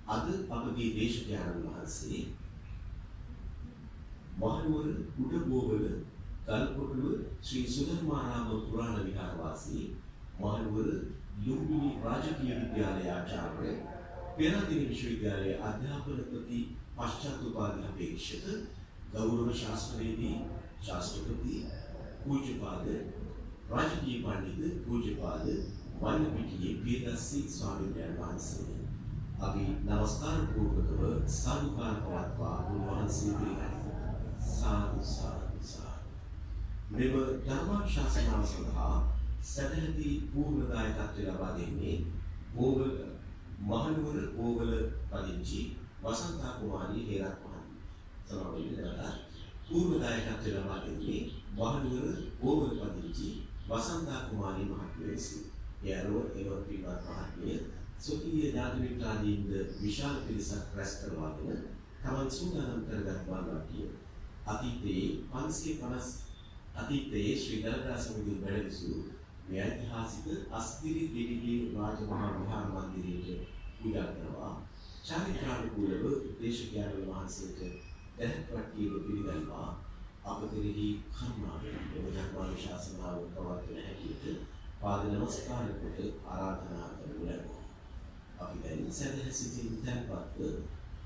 අද අපගේ දේශකයන්න් වහන්සේ මහනුවර උඩබෝවල ගල්කොටුව ශ්‍රී සුධර්මාරාම පුරාණ විහාරවාසී මහනුවර ලුම්බිනි රාජකීය විද්‍යාලයේ ආචාර්ය පෙරදින විශ්වවිද්‍යාලයේ අධ්‍යාපනපති පශ්චාත් උපාධ්‍යාපේක්ෂක ගෞරව ශාස්ත්‍රවේදී ශාස්ත්‍රපති පූජ්‍යපාද රාජකීය පඬිතු පූජ්‍යපාද වන්නපිටියේ පියදස්සි ස්වාමීන් වහන්සේ අපි නමස්කාර පූර්වකව සාදුකාර පවත්වා උන්වහන්සේ පිළිගනිමු. සාදු සාදු සාදු. මෙව ධර්මාශාසනාව සඳහා සදැහැති පූර්ණ දායකත්වය ලබා දෙන්නේ ඕවල මහනුවර ඕවල පදිංචි වසන්තා කුමාරී හේරත් මහත්මිය. සමගින්දලා පූර්ණ දායකත්වය ලබා දෙන්නේ මහනුවර ඕවල පදිංචි වසන්තා කුමාරී මහත්මිය විසිනි. එයරෝ පින්වත් මහත්මිය සොකීය ඥාති මිත්‍රාදීන්ද විශාල පිරිසක් රැස් කරවාගෙන තමන් සූදානම් කරගත් බවයි. අතීතයේ ශ්‍රී දළදා සමිතිය වැඩවිසු මේ ඓතිහාසික අස්තිරි දෙවිගේ රාජමහා විහාර මන්දිරයේ පූජා කරනවා. චාරිත්‍රානුකූලව දේශකයන්න් වහන්සේට දැහැපත්තිය පිළිගන්නවා. අප කෙරෙහි කරුණාවෙන් ධර්මානුශාසනාව පවත්වන හැටියට පාද නමස්කාර කොට ආරාධනා කරනු ලැබුවා. අපි දැන් සදහ සිටින් තැන්පත්ව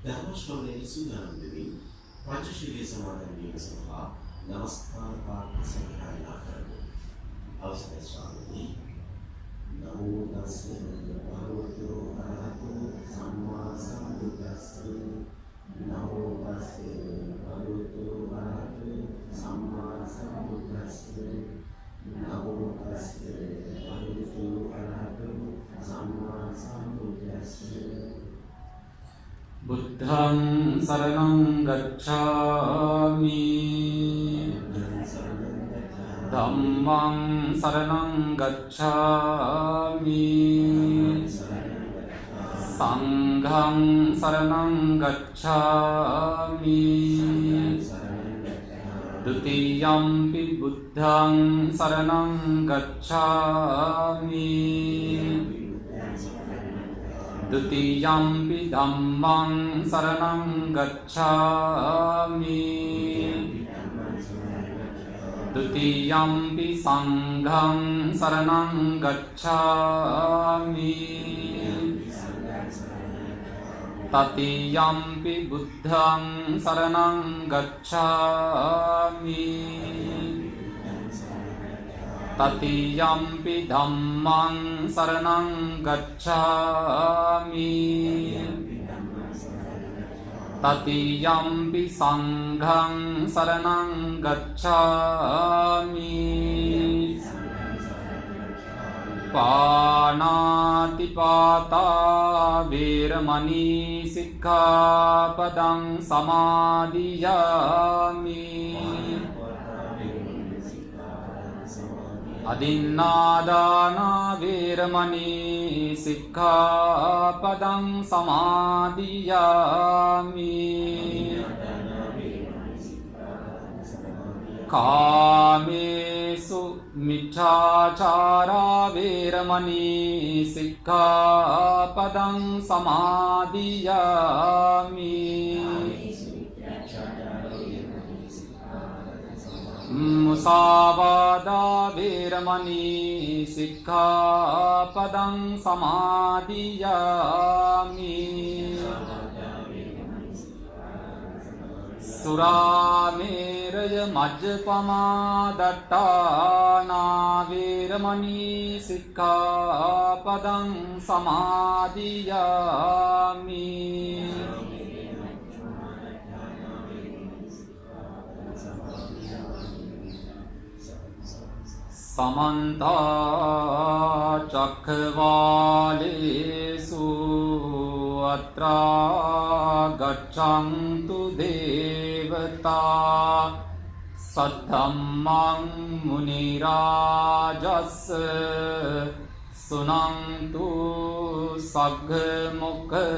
ධර්ම ශ්‍රවණයේ සූදානම් වෙමින් පංචශීලයේ සමාදන් වීම සඳහා නමස්කාර පාඨ සංග්‍රහණය කරමු. අවසරයි ස්වාමීනි. නමෝ තස්සේ භගවතු අරහතෝ සම්මා සම්බුද්දස්සේ නමෝ තස්සේ භගවතු අරහතෝ සම්මා සම්බුද්දස්සේ නමෝ තස්සේ භගවතු අරහතෝ සම්මා සම්බුද්දස්සේ බුද්ධං සරණං ගච්ඡාමි ධම්මං සරණං ගච්ඡාමි සංඝං සරණං ගච්ඡාමි ဒုတိယံ පි බුද්ධං සරණං ගච්ඡාමි ဒုတိယံ පි ධම්මං සරණං ගච්ඡාමි ဒုတိယံ පි සංඝං සරණං ගච්ඡාමි တတိယံ පි බුද්ධං සරණං ගච්ඡාමි တတိယံ පි ධම්මං සරණං ගච්ඡාමි တတိယံ පි සංඝං සරණං ගච්ඡාමි ပါဏာတိပါတာ වේරමණී සික්ඛාපදං සමාදියාමි อดินนาดานาเวรมณีสิกขาปังสมาดิยามิกาเมสุมิจฉาจาราเวรมณีสิกขาปังสมาดิยามิ มุสาวาดาเวรมณีสิกขาปังสมาดิยามิสุราเมรยมัจจปมาดัตตานาเวรมณีสิกขาปังสมาดิยามิ समन्ता चक्रवालेषु अत्रा गच्छन्तु देवता सद्धम्मं मुनिराजस्य सुनन्तु सग्मुखदं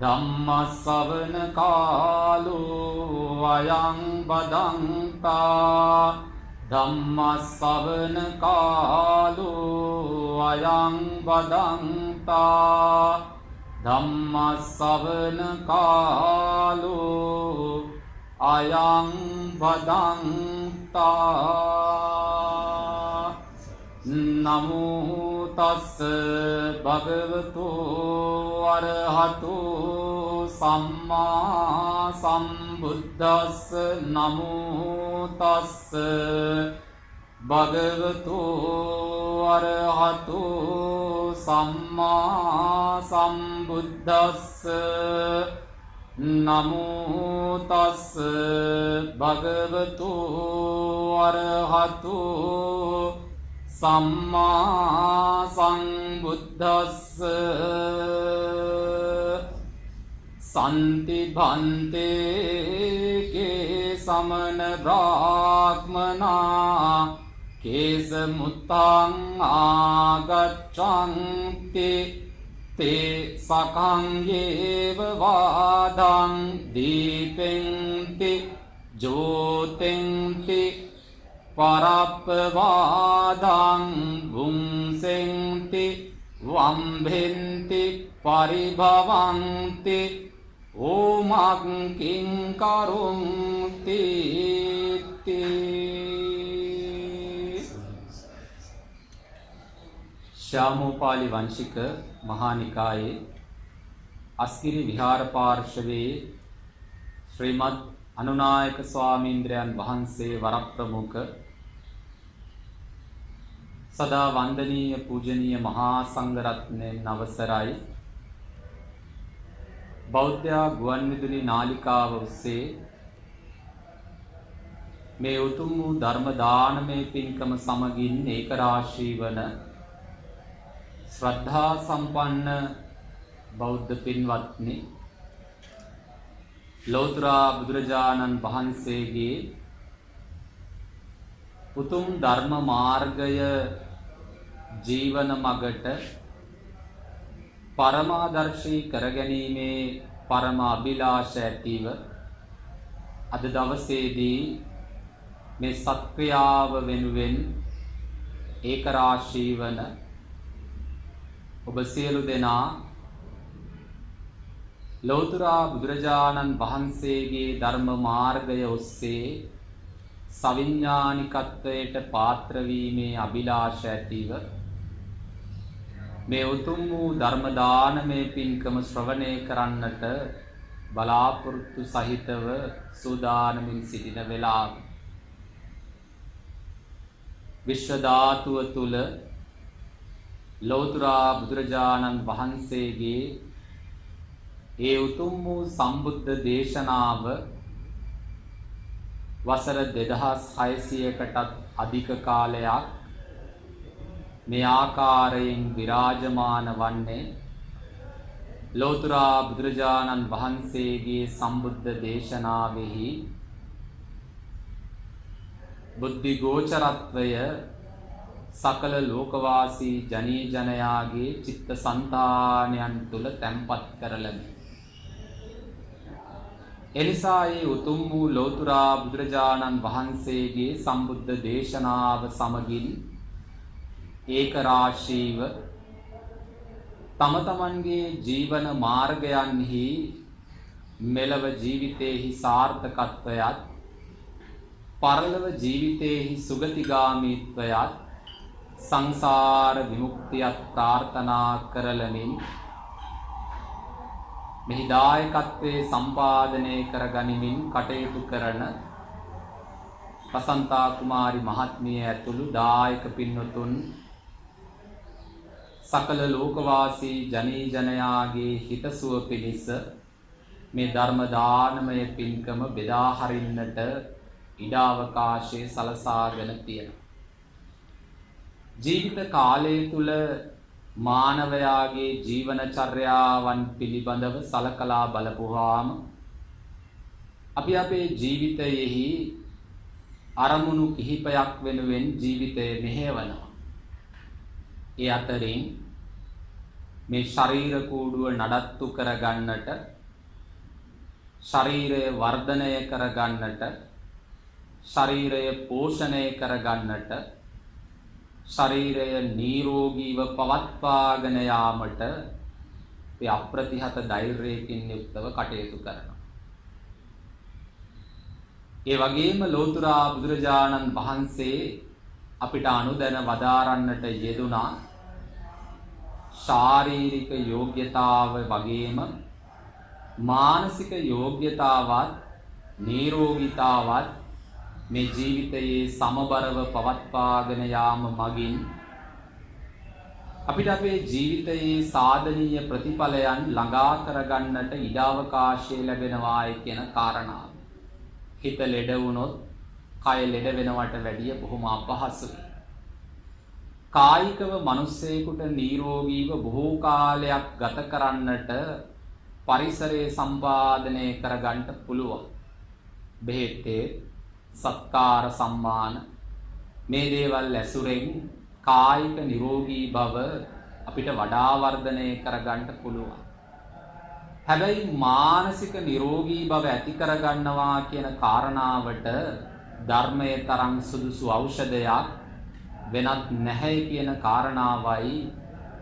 ධම්මස්සවන කාලෝ අයං බදන්තා ධම්මස්සවන කාලෝ අයං බදන්තා ධම්මස්සවන කාලෝ අයං බදන්තා නමෝ තස්ස භගවතු අරහතු සම්මා සම්බුද්දස්ස නමෝ තස්ස භගවතු අරහතු සම්මා සම්බුද්දස්ස නමෝ තස්ස භගවතු අරහතු සම්මා සම්බුද්දස්ස සන්ති භන්තේ කේ සමන බ්‍රාහ්මනා කේස මුත්තං ආගච්ඡන්ති තේ සකං යේව වාදං දීපෙන්ති ජෝතෙන්ති පරප්පවාදං වුංසෙන්ති වම්භෙන්ති පරිභවන්ති ඕමක් කිං කරුන්ති ශ්‍යාමෝපාලි වංශික මහා නිකායේ අස්කිරි විහාර පාර්ශවයේ ශ්‍රීමත් අනුනායක ස්වාමීන්ද්‍රයන් වහන්සේ වරප්‍රමුඛ සදා වන්දනීය පූජනීය මහා සංඝරත්නයන් අවසරයි බෞද්ධ ගුවන්විදුලි නාලිකාව ඔස්සේ මේ උතුම් වූ ධර්ම දානමය පින්කම සමගින් ඒකරාශී වන ශ්‍රද්ධා සම්පන්න බෞද්ධ පින්වත්නි ලෞතර බුදුරජාණන් වහන්සේගේ උතුම් ධර්ම මාර්ගය ජීවන මගට පරමාදර්ශී කරගැනීමේ පරම අභිලාෂ ඇතිව අද දවසේදී මේ සත්ක්‍රියාව වෙනුවෙන් ඒකරාශී වන ඔබ සියලු දෙනා ලෞතර බුදුරජාණන් වහන්සේගේ ධර්ම මාර්ගය ඔස්සේ සවිඥානිකත්වයට පාත්‍ර වීමේ අභිලාෂ ඇතිව මේ උතුම් වූ ධර්ම දානමය පින්කම ශ්‍රවණය කරන්නට බලාපොරොත්තු සහිතව සූදානමින් සිටින වෙලාව විශ්ව ධාතුව තුල ලෞතර බුදුරජාණන් වහන්සේගේ ඒ උතුම් වූ සම්බුද්ධ දේශනාව වසර 2600කටත් අධික කාලයක් මේ ආකාරයෙන් විරාජමාන වන්නේ ලෞතර බුදුරජාණන් වහන්සේගේ සම්බුද්ධ දේශනාවෙහි බුද්ධි ගෝචරත්වය සකල ලෝකවාසී ජනී ජනයාගේ චිත්ත සංතානයන් තුල තැන්පත් කරලමි. එනිසා ඒ උතුම් වූ ලෞතර බුදුරජාණන් වහන්සේගේ සම්බුද්ධ දේශනාව සමගින් ඒක රාශීව තම තමන්ගේ ජීවන මාර්ගයන්හි මෙලව ජීවිතේහි සාර්ථකත්වයත් පරලොව ජීවිතේහි සුගතිගාමීත්වයත් සංසාර විමුක්තියත් ප්‍රාර්ථනා කරලමින් මෙහි දායකත්වයේ සම්පාදනය කරගනිමින් කටයුතු කරන වසන්තා කුමාරි මහත්මිය ඇතුළු දායක පින්වතුන් සකල ලෝකවාසී ජනී ජනයාගේ හිතසුව පිණිස මේ ධර්ම දානමය පින්කම බෙදා හරින්නට ඉඩ අවකාශය සලසාගෙන තියෙනවා. ජීවිත කාලය තුල මානවයාගේ ජීවන චර්යාවන් පිළිබඳව සලකලා බලපුවාම අපි අපේ ජීවිතයෙහි අරමුණු කිහිපයක් වෙනුවෙන් ජීවිතය මෙහෙවනවා. ඒ අතරින් මේ ශරීර කූඩුව නඩත්තු කරගන්නට, ශරීරය වර්ධනය කරගන්නට, ශරීරය පෝෂණය කරගන්නට ශරීරය නිරෝගීව පවත්වාගෙන යාමට අපි අප්‍රතිහත ධෛර්යයෙන් යුක්තව කටයුතු කරනවා. ඒ වගේම ලෝතර බුදුරජාණන් වහන්සේ අපිට අනුදැන වදාරන්නට යෙදුනා ශාරීරික යෝග්‍යතාව වගේම මානසික යෝග්‍යතාවත් නිරෝගීතාවත් මේ ජීවිතයේ සමබරව පවත්වාගෙන යාම මගින් අපිට අපේ ජීවිතයේ සාධනීය ප්‍රතිඵලයන් ළඟා කරගන්නට ඉඩ අවකාශය ලැබෙනවායි කියන කාරණාව. හිත ලෙඩ වුණොත් කය ලෙඩ වෙනවට වැඩිය බොහොම අපහසුයි. කායිකව මිනිස්සෙකුට නිරෝගීව බොහෝ කාලයක් ගත කරන්නට පරිසරයේ සම්පාදනය කරගන්න පුළුවන්. බෙහෙත් සත්කාර සම්මාන මේ දේවල් ඇසුරෙන් කායික නිරෝගී බව අපිට වඩා වර්ධනය කරගන්න පුළුවන්. හැබැයි මානසික නිරෝගී බව ඇති කරගන්නවා කියන කාරණාවට ධර්මයේ තරම් සුදුසු ඖෂධයක් වෙනත් නැහැ කියන කාරණාවයි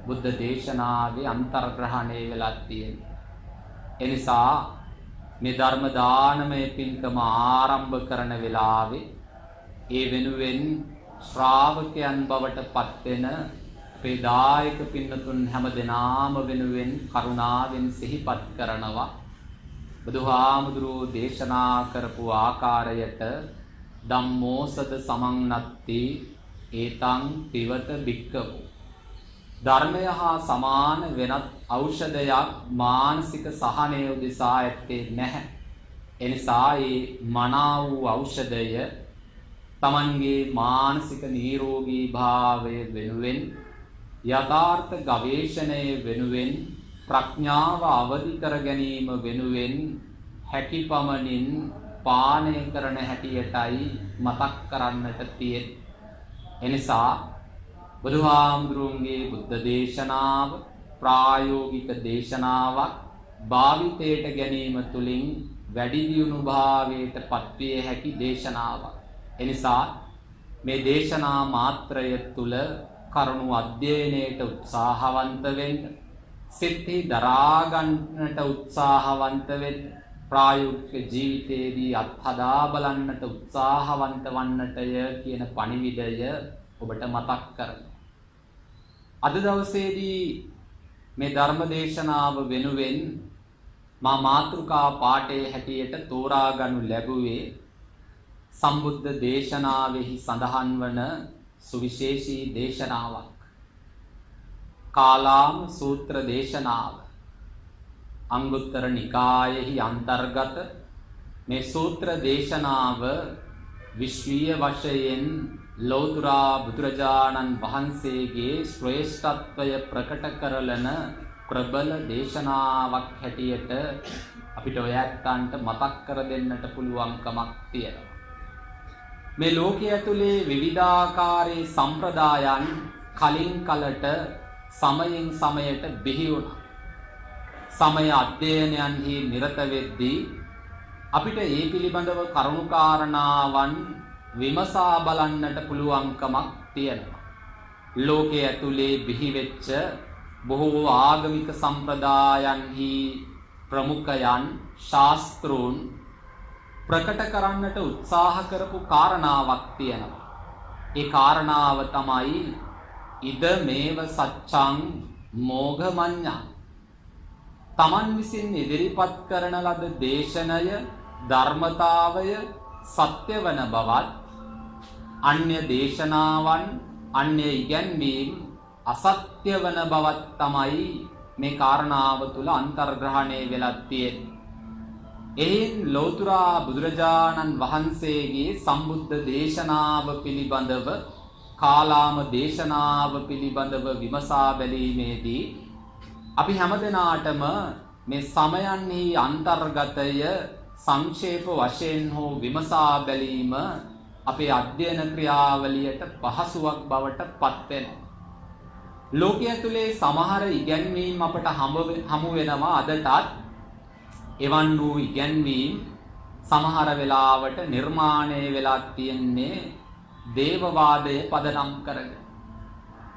බුද්ධ දේශනාවේ අන්තර්ග්‍රහණය වෙලා තියෙන්නේ. එනිසා මේ ධර්ම දානමය පින්කම ආරම්භ කරන වෙලාවේ ඒ වෙනුවෙන් ශ්‍රාවකයන් බවට පත්වෙන අපේ දායක පින්නතුන් හැම දෙනාම වෙනුවෙන් කරුණාවෙන් සිහිපත් කරනවා බුදුහාමුදුරුවෝ දේශනා කරපු ආකාරයට ධම්මෝසද සමන්නත්ති ඒතං පිවත භික්ඛවෝ ධර්මය හා සමාන වෙනත් ඖෂධයක් මානසික සහනය උදෙසා ඇත්තේ නැහැ. එනිසා මේ මනා වූ ඖෂධය තමන්ගේ මානසික නිරෝගී භාවය වෙනුවෙන් යථාර්ථ ගවේෂණය වෙනුවෙන් ප්‍රඥාව අවදි කර ගැනීම වෙනුවෙන් හැකිපමණින් පානය කරන හැටියටයි මතක් කරන්නට තියෙන්නේ. එනිසා බුදුහාමුදුරුවන්ගේ බුද්ධ දේශනාව ප්‍රායෝගික දේශනාවක් භාවිතයට ගැනීම තුළින් වැඩි දියුණු භාවයට පත්විය හැකි දේශනාවක්. එනිසා මේ දේශනා මාත්‍රය තුළ කරුණු අධ්‍යයනයට උත්සාහවන්ත වෙන්න, සිත්හි දරා ගන්නට උත්සාහවන්ත වෙන්න, ප්‍රායෝගික ජීවිතයේදී අත්හදා බලන්නට උත්සාහවන්ත වන්නටය කියන පණිවිඩය ඔබට මතක් කරනවා. අද දවසේදී මේ ධර්ම දේශනාව වෙනුවෙන් මා මාතෘකා පාඨයේ හැටියට තෝරා ගනු ලැබුවේ සම්බුද්ධ දේශනාවෙහි සඳහන් වන සුවිශේෂී දේශනාවක්. කාලාම සූත්‍ර දේශනාව. අංගුත්තර නිකායෙහි අන්තර්ගත මේ සූත්‍ර දේශනාව විශ්වීය වශයෙන් ලෞතර බුදුරජාණන් වහන්සේගේ ශ්‍රේෂ්ඨත්වය ප්‍රකට කරලන ප්‍රබල දේශනාවක් හැටියට අපිට ඔය ඇත්තන්ට මතක් කර දෙන්නට පුළුවන්කමක් තියෙනවා. මේ ලෝකයේ ඇතුලේ විවිධාකාරී සම්ප්‍රදායන් කලින් කලට සමයෙන් සමයට බිහි වුණා. සමය අධ්‍යයනයන්හි නිරත වෙද්දී අපිට ඒ පිළිබඳව කරුණුකාරණාවන් විමසා බලන්නට පුළුවන්කමක් තියෙනවා. ලෝකයේ ඇතුලේ බිහි වෙච්ච බොහෝ ආගමික සම්ප්‍රදායන්හි ප්‍රමුඛයන් ශාස්ත්‍රූන් ප්‍රකට කරන්නට උත්සාහ කරපු කාරණාවක් තියෙනවා. ඒ කාරණාව තමයි ඉද මේව සච්ඡං මෝඝමඤ්ඤං. තමන් විසින් ඉදිරිපත් කරන ලද දේශනය ධර්මතාවය සත්‍ය වන බවත් අන්‍ය දේශනාවන් අන්‍ය ඉගැන්වීම් අසත්‍ය වන බවත් තමයි මේ කාරණාව තුල අන්තර්ග්‍රහණය වෙලා තියෙන්නේ. එයින් ලෞතර බුදුරජාණන් වහන්සේගේ සම්බුද්ධ දේශනාව පිළිබඳව කාලාම දේශනාව පිළිබඳව විමසා බැලීමේදී අපි හැමදෙනාටම මේ සමයන්හි අන්තර්ගතය සංක්ෂේප වශයෙන් හෝ විමසා බැලීම අපේ අධ්‍යයන ක්‍රියාවලියට පහසුවක් බවට පත් වෙනවා. ලෝකයේ තුලේ සමහර ඉගැන්වීම් අපට හමු වෙනවා අදටත්. එවන් වූ ඉගැන්වීම් සමහර වෙලාවට නිර්මාණය වෙලා තියෙන්නේ දේවවාදය පදනම් කරගෙන.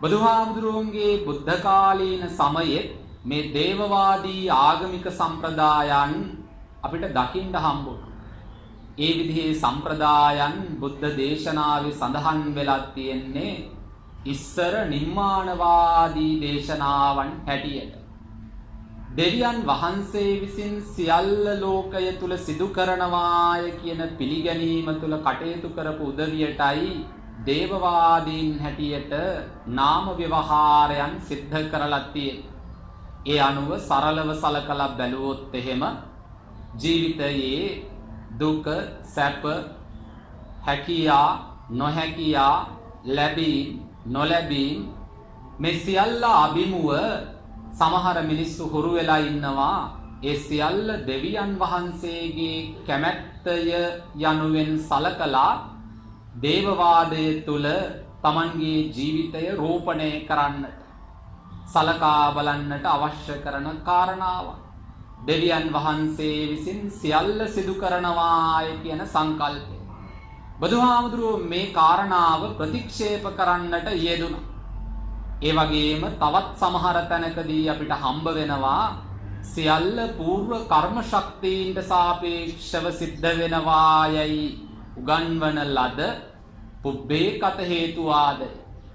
බුදුහාමුදුරුවන්ගේ බුද්ධ කාලීන සමයේ මේ දේවවාදී ආගමික සම්ප්‍රදායන් අපිට දකින්න හම්බුණා. ඒ විදිහේ සම්ප්‍රදායන් බුද්ධ දේශනාවේ සඳහන් වෙලා තියෙන්නේ ඉස්සර නිර්මාණවාදී දේශනාවන් හැටියට. දෙවියන් වහන්සේ විසින් සියල්ල ලෝකය තුල සිදු කරනවාය කියන පිළිගැනීම තුල කටයුතු කරපු උදවියටයි දේවවාදීන් හැටියට නාම ව්‍යවහාරයන් සිද්ධ කරලා තියෙන්නේ. ඒ අනුව සරලව සලකලා බැලුවොත් එහෙම ජීවිතයේ දුක, සැප, හැකියා, නොහැකියා, ලැබීම්, නොලැබීම් මේ සියල්ල අභිමුව සමහර මිනිස්සු හුරු වෙලා ඉන්නවා. ඒ සියල්ල දෙවියන් වහන්සේගේ කැමැත්තය යනුවෙන් සලකලා දේවවාදයේ තුල තමන්ගේ ජීවිතය රෝපණය කරන්නට සලකා බලන්නට අවශ්‍ය කරන කාරණාවක්. දෙවියන් වහන්සේ විසින් සියල්ල සිදු කරනවාය කියන සංකල්පය. බුදුහාමුදුරුවෝ මේ කාරණාව ප්‍රතික්ෂේප කරන්නට යෙදුණා. ඒ වගේම තවත් සමහර තැනකදී අපිට හම්බ වෙනවා සියල්ල పూర్ව කර්ම ශක්තියින්ට සාපේක්ෂව සිද්ධ වෙනවායයි උගන්වන ලද පුබ්බේ කත හේතුවාදය.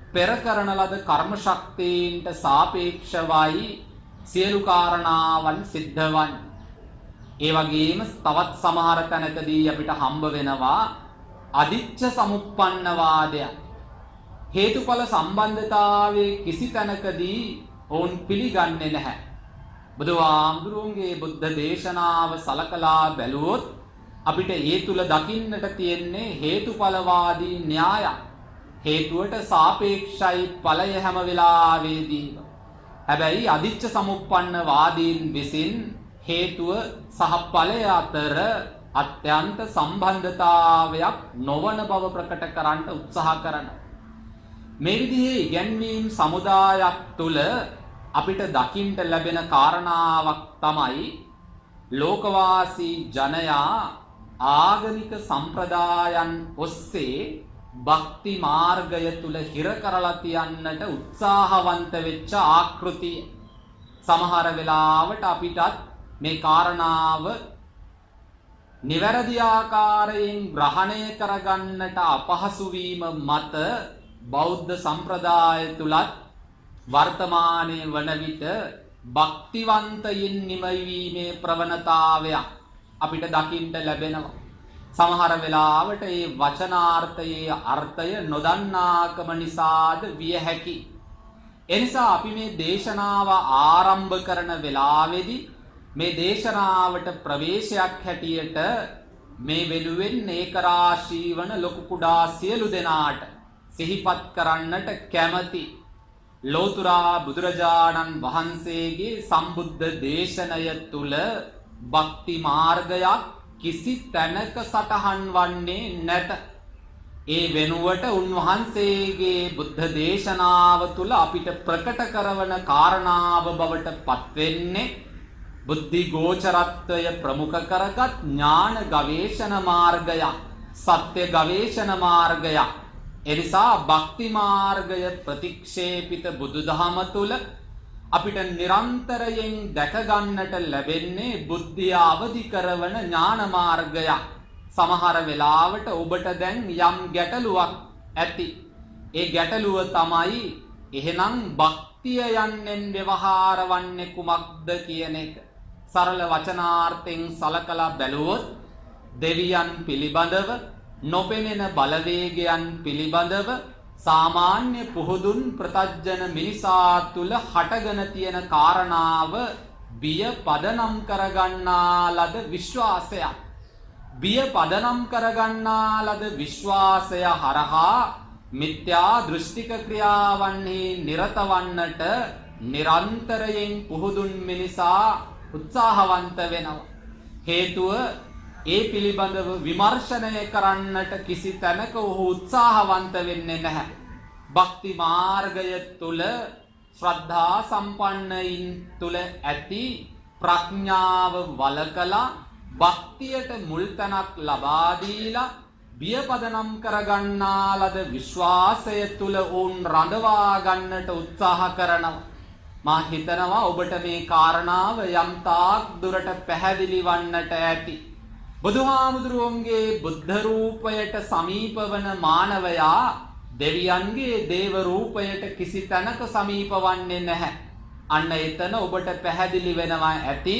පෙර කරන ලද කර්ම ශක්තියින්ට සාපේක්ෂවයි සියලු කාරණාවන් සිද්ධ වන්නේ. ඒ වගේම තවත් සමහර තැනකදී අපිට හම්බ වෙනවා අදිච්ච සමුප්පන්නවාදය. හේතුඵල සම්බන්ධතාවයේ කිසි තැනකදී ඔවුන් පිළිගන්නේ නැහැ. බුදුහාමුදුරුවන්ගේ බුද්ධ දේශනාව සලකලා බැලුවොත් අපිට ඒ තුල දකින්නට තියෙන්නේ හේතුඵලවාදී න්‍යාය. හේතුවට සාපේක්ෂයි ඵලය හැම වෙලාවෙදීම. හැබැයි අදිච්ච සමුප්පන්නවාදීන් විසින් හේතුව සහ ඵලය අතර අත්‍යන්ත සම්බන්ධතාවයක් නොවන බව ප්‍රකට කරන්න උත්සාහ කරනවා. මේ විදිහේ ඉගැන්වීම් සමුදායක් තුල අපිට දකින්න ලැබෙන කාරණාවක් තමයි ලෝකවාසී ජනයා ආගමික සම්ප්‍රදායන් ඔස්සේ භක්ති මාර්ගය තුල හිර කරලා තියන්නට උත්සාහවන්ත වෙච්ච ආකෘතිය. සමහර වෙලාවට අපිටත් මේ කාරණාව නිවැරදි ආකාරයෙන් ග්‍රහණය කරගන්නට අපහසු වීම මත බෞද්ධ සම්ප්‍රදාය තුලත් වර්තමානයේ වන විට භක්තිවන්තයින් නිමවීමේ ප්‍රවණතාවයක් අපිට දකින්න ලැබෙනවා. සමහර වෙලාවට මේ වචනාර්ථයේ අර්ථය නොදන්නාකම නිසාද විය හැකි. එනිසා අපි මේ දේශනාව ආරම්භ කරන වෙලාවේදී මේ දේශනාවට ප්‍රවේශයක් හැටියට මේ වෙනුවෙන් ඒකරාශී වන ලොකු කුඩා සියලු දෙනාට සිහිපත් කරන්නට කැමැති ලෝතුරා බුදුරජාණන් වහන්සේගේ සම්බුද්ධ දේශනය තුල භක්ති මාර්ගයක් කිසි තැනක සටහන් වන්නේ නැත. ඒ වෙනුවට උන්වහන්සේගේ බුද්ධ දේශනාව තුල අපිට ප්‍රකට කරවන කාරණාව බවට පත්වෙන්නේ බුද්ධි ගෝචරත්වය ප්‍රමුඛ කරගත් ඥාන ගවේෂණ මාර්ගය, සත්‍ය ගවේෂණ මාර්ගය. එනිසා භක්ති මාර්ගය ප්‍රතික්ෂේපිත බුදුදහම තුල අපිට නිරන්තරයෙන් දැක ගන්නට ලැබෙන්නේ බුද්ධිය අවදි කරවන ඥාන මාර්ගය. සමහර වෙලාවට ඔබට දැන් යම් ගැටලුවක් ඇති. ඒ ගැටලුව තමයි එහෙනම් භක්තිය යන්නෙන් ව්‍යවහාර වන්නේ කුමක්ද කියන එක. සරල වචනාර්ථයෙන් සලකලා බැලුවොත් දෙවියන් පිළිබඳව, නොපෙනෙන බලවේගයන් පිළිබඳව සාමාන්‍ය පුහුදුන් ප්‍රතජන මිනිසා තුල හටගෙන තියෙන කාරණාව බිය පදනම් කරගන්නා ලද විශ්වාසයක්. බිය පදනම් කරගන්නා ලද විශ්වාසය හරහා මිත්‍යා දෘෂ්ටික ක්‍රියාවන්හි නිරත වන්නට නිරන්තරයෙන් පුහුදුන් මිනිසා උත්සාහවන්ත වෙනවා. හේතුව ඒ පිළිබඳව විමර්ශනය කරන්නට කිසි තැනක ඔහු උත්සාහවන්ත වෙන්නේ නැහැ. භක්ති මාර්ගය තුල ශ්‍රද්ධා සම්පන්නයින් තුල ඇති ප්‍රඥාව වලකලා භක්තියට මුල් තැනක් ලබා දීලා බියපදනම් කරගන්නා ලද විශ්වාසය තුල වුන් රඳවා ගන්නට උත්සාහ කරනවා. මා හිතනවා ඔබට මේ කාරණාව යම් තාක් දුරට පැහැදිලි වන්නට ඇති. බුදුහාමුදුරුවන්ගේ බුද්ධ රූපයට සමීප වන මානවයා දෙවියන්ගේ දේව රූපයට කිසි තැනක සමීප වන්නේ නැහැ. අන්න එතන ඔබට පැහැදිලි වෙනවා ඇති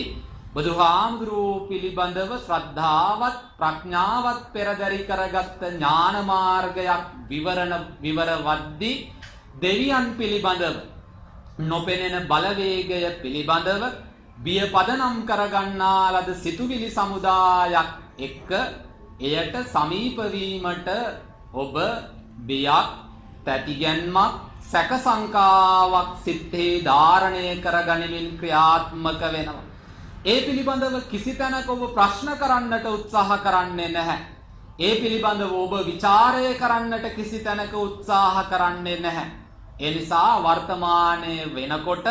බුදුහාමුදුරුවෝ පිළිබඳව ශ්‍රද්ධාවත් ප්‍රඥාවත් පෙරදරි කරගත්ත ඥාන මාර්ගයක් විවරවද්දී දෙවියන් පිළිබඳව නොපෙනෙන බලවේගය පිළිබඳව බිය පදනම් කරගන්නා ලද සිතුවිලි සමුදායක් එක්ක එයට සමීප වීමට ඔබ බියක්, තැතිගැන්මක්, සැක සංකාවක් සිතේ ධාරණය කරගනිමින් ක්‍රියාත්මක වෙනවා. ඒ පිළිබඳව කිසි තැනක ඔබ ප්‍රශ්න කරන්නට උත්සාහ කරන්නේ නැහැ. ඒ පිළිබඳව ඔබ ਵਿਚාරය කරන්නට කිසි තැනක උත්සාහ කරන්නේ නැහැ. ඒ නිසා වර්තමානයේ වෙනකොට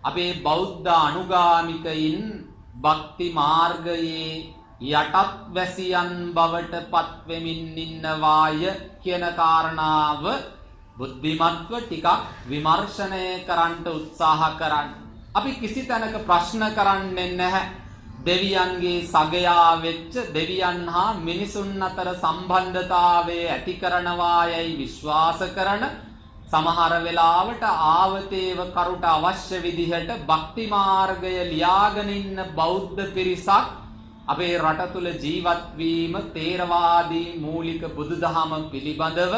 අපේ බෞද්ධ අනුගාමිකයින් භක්ති මාර්ගයේ යටත් වැසියන් බවට පත්වෙමින් ඉන්නවාය කියන කාරණාව බුද්ධිමත්ව ටිකක් විමර්ශනය කරන්න උත්සාහ කරන්න. අපි කිසි තැනක ප්‍රශ්න කරන්නේ නැහැ. දෙවියන්ගේ සගයා වෙච්ච දෙවියන් හා මිනිසුන් අතර සම්බන්ධතාවය ඇති කරනවා යයි විශ්වාස කරන සමහර වෙලාවට ආවතේව කරුට අවශ්‍ය විදිහට භක්ති මාර්ගය ලියාගෙන ඉන්න බෞද්ධ පිරිසක් අපේ රට තුල ජීවත් වීම තේරවාදී මූලික බුදුදහම පිළිබඳව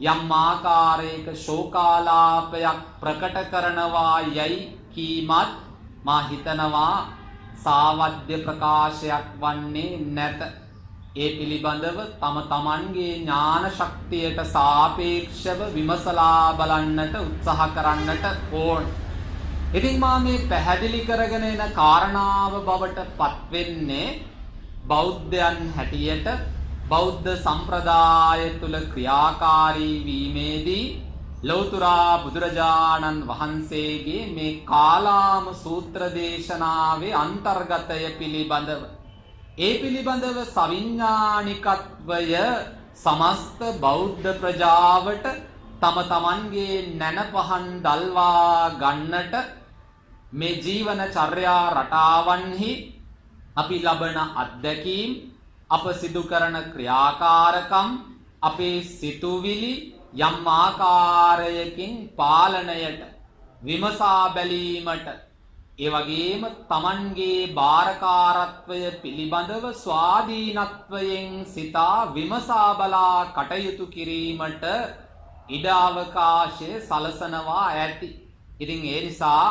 යම් ආකාරයක ශෝකාලාපයක් ප්‍රකට කරනවා යයි කීමත් මා හිතනවා සාවද්‍ය ප්‍රකාශයක් වන්නේ නැත. ඒ පිළිබඳව තම තමන්ගේ ඥාන ශක්තියට සාපේක්ෂව විමසලා බලන්නට උත්සාහ කරන්නට ඕන. ඉතින් මා මේ පැහැදිලි කරගෙන එන කාරණාව බවට පත්වෙන්නේ බෞද්ධයන් හැටියට බෞද්ධ සම්ප්‍රදාය තුල ක්‍රියාකාරී වීමේදී ලෞතුරා බුදුරජාණන් වහන්සේගේ මේ කාලාම සූත්‍ර දේශනාවේ අන්තර්ගතය පිළිබඳව ඒ පිළිබඳව සවිඥානිකත්වය සමස්ත බෞද්ධ ප්‍රජාවට තම තමන්ගේ නැනපහන් දල්වා ගන්නට මේ ජීවන චර්යා රටාවන්හි අපි ලබන අත්දැකීම් අප සිදු කරන ක්‍රියාකාරකම් අපේ සිතුවිලි යම් ආකාරයකින් පාලනයට විමසා බැලීමට ඒ වගේම තමන්ගේ භාරකාරත්වය පිළිබඳව ස්වාධීනත්වයෙන් සිතා විමසා බලා කටයුතු කිරීමට ඉඩ අවකාශය සලසනවා ඇති. ඉතින් ඒ නිසා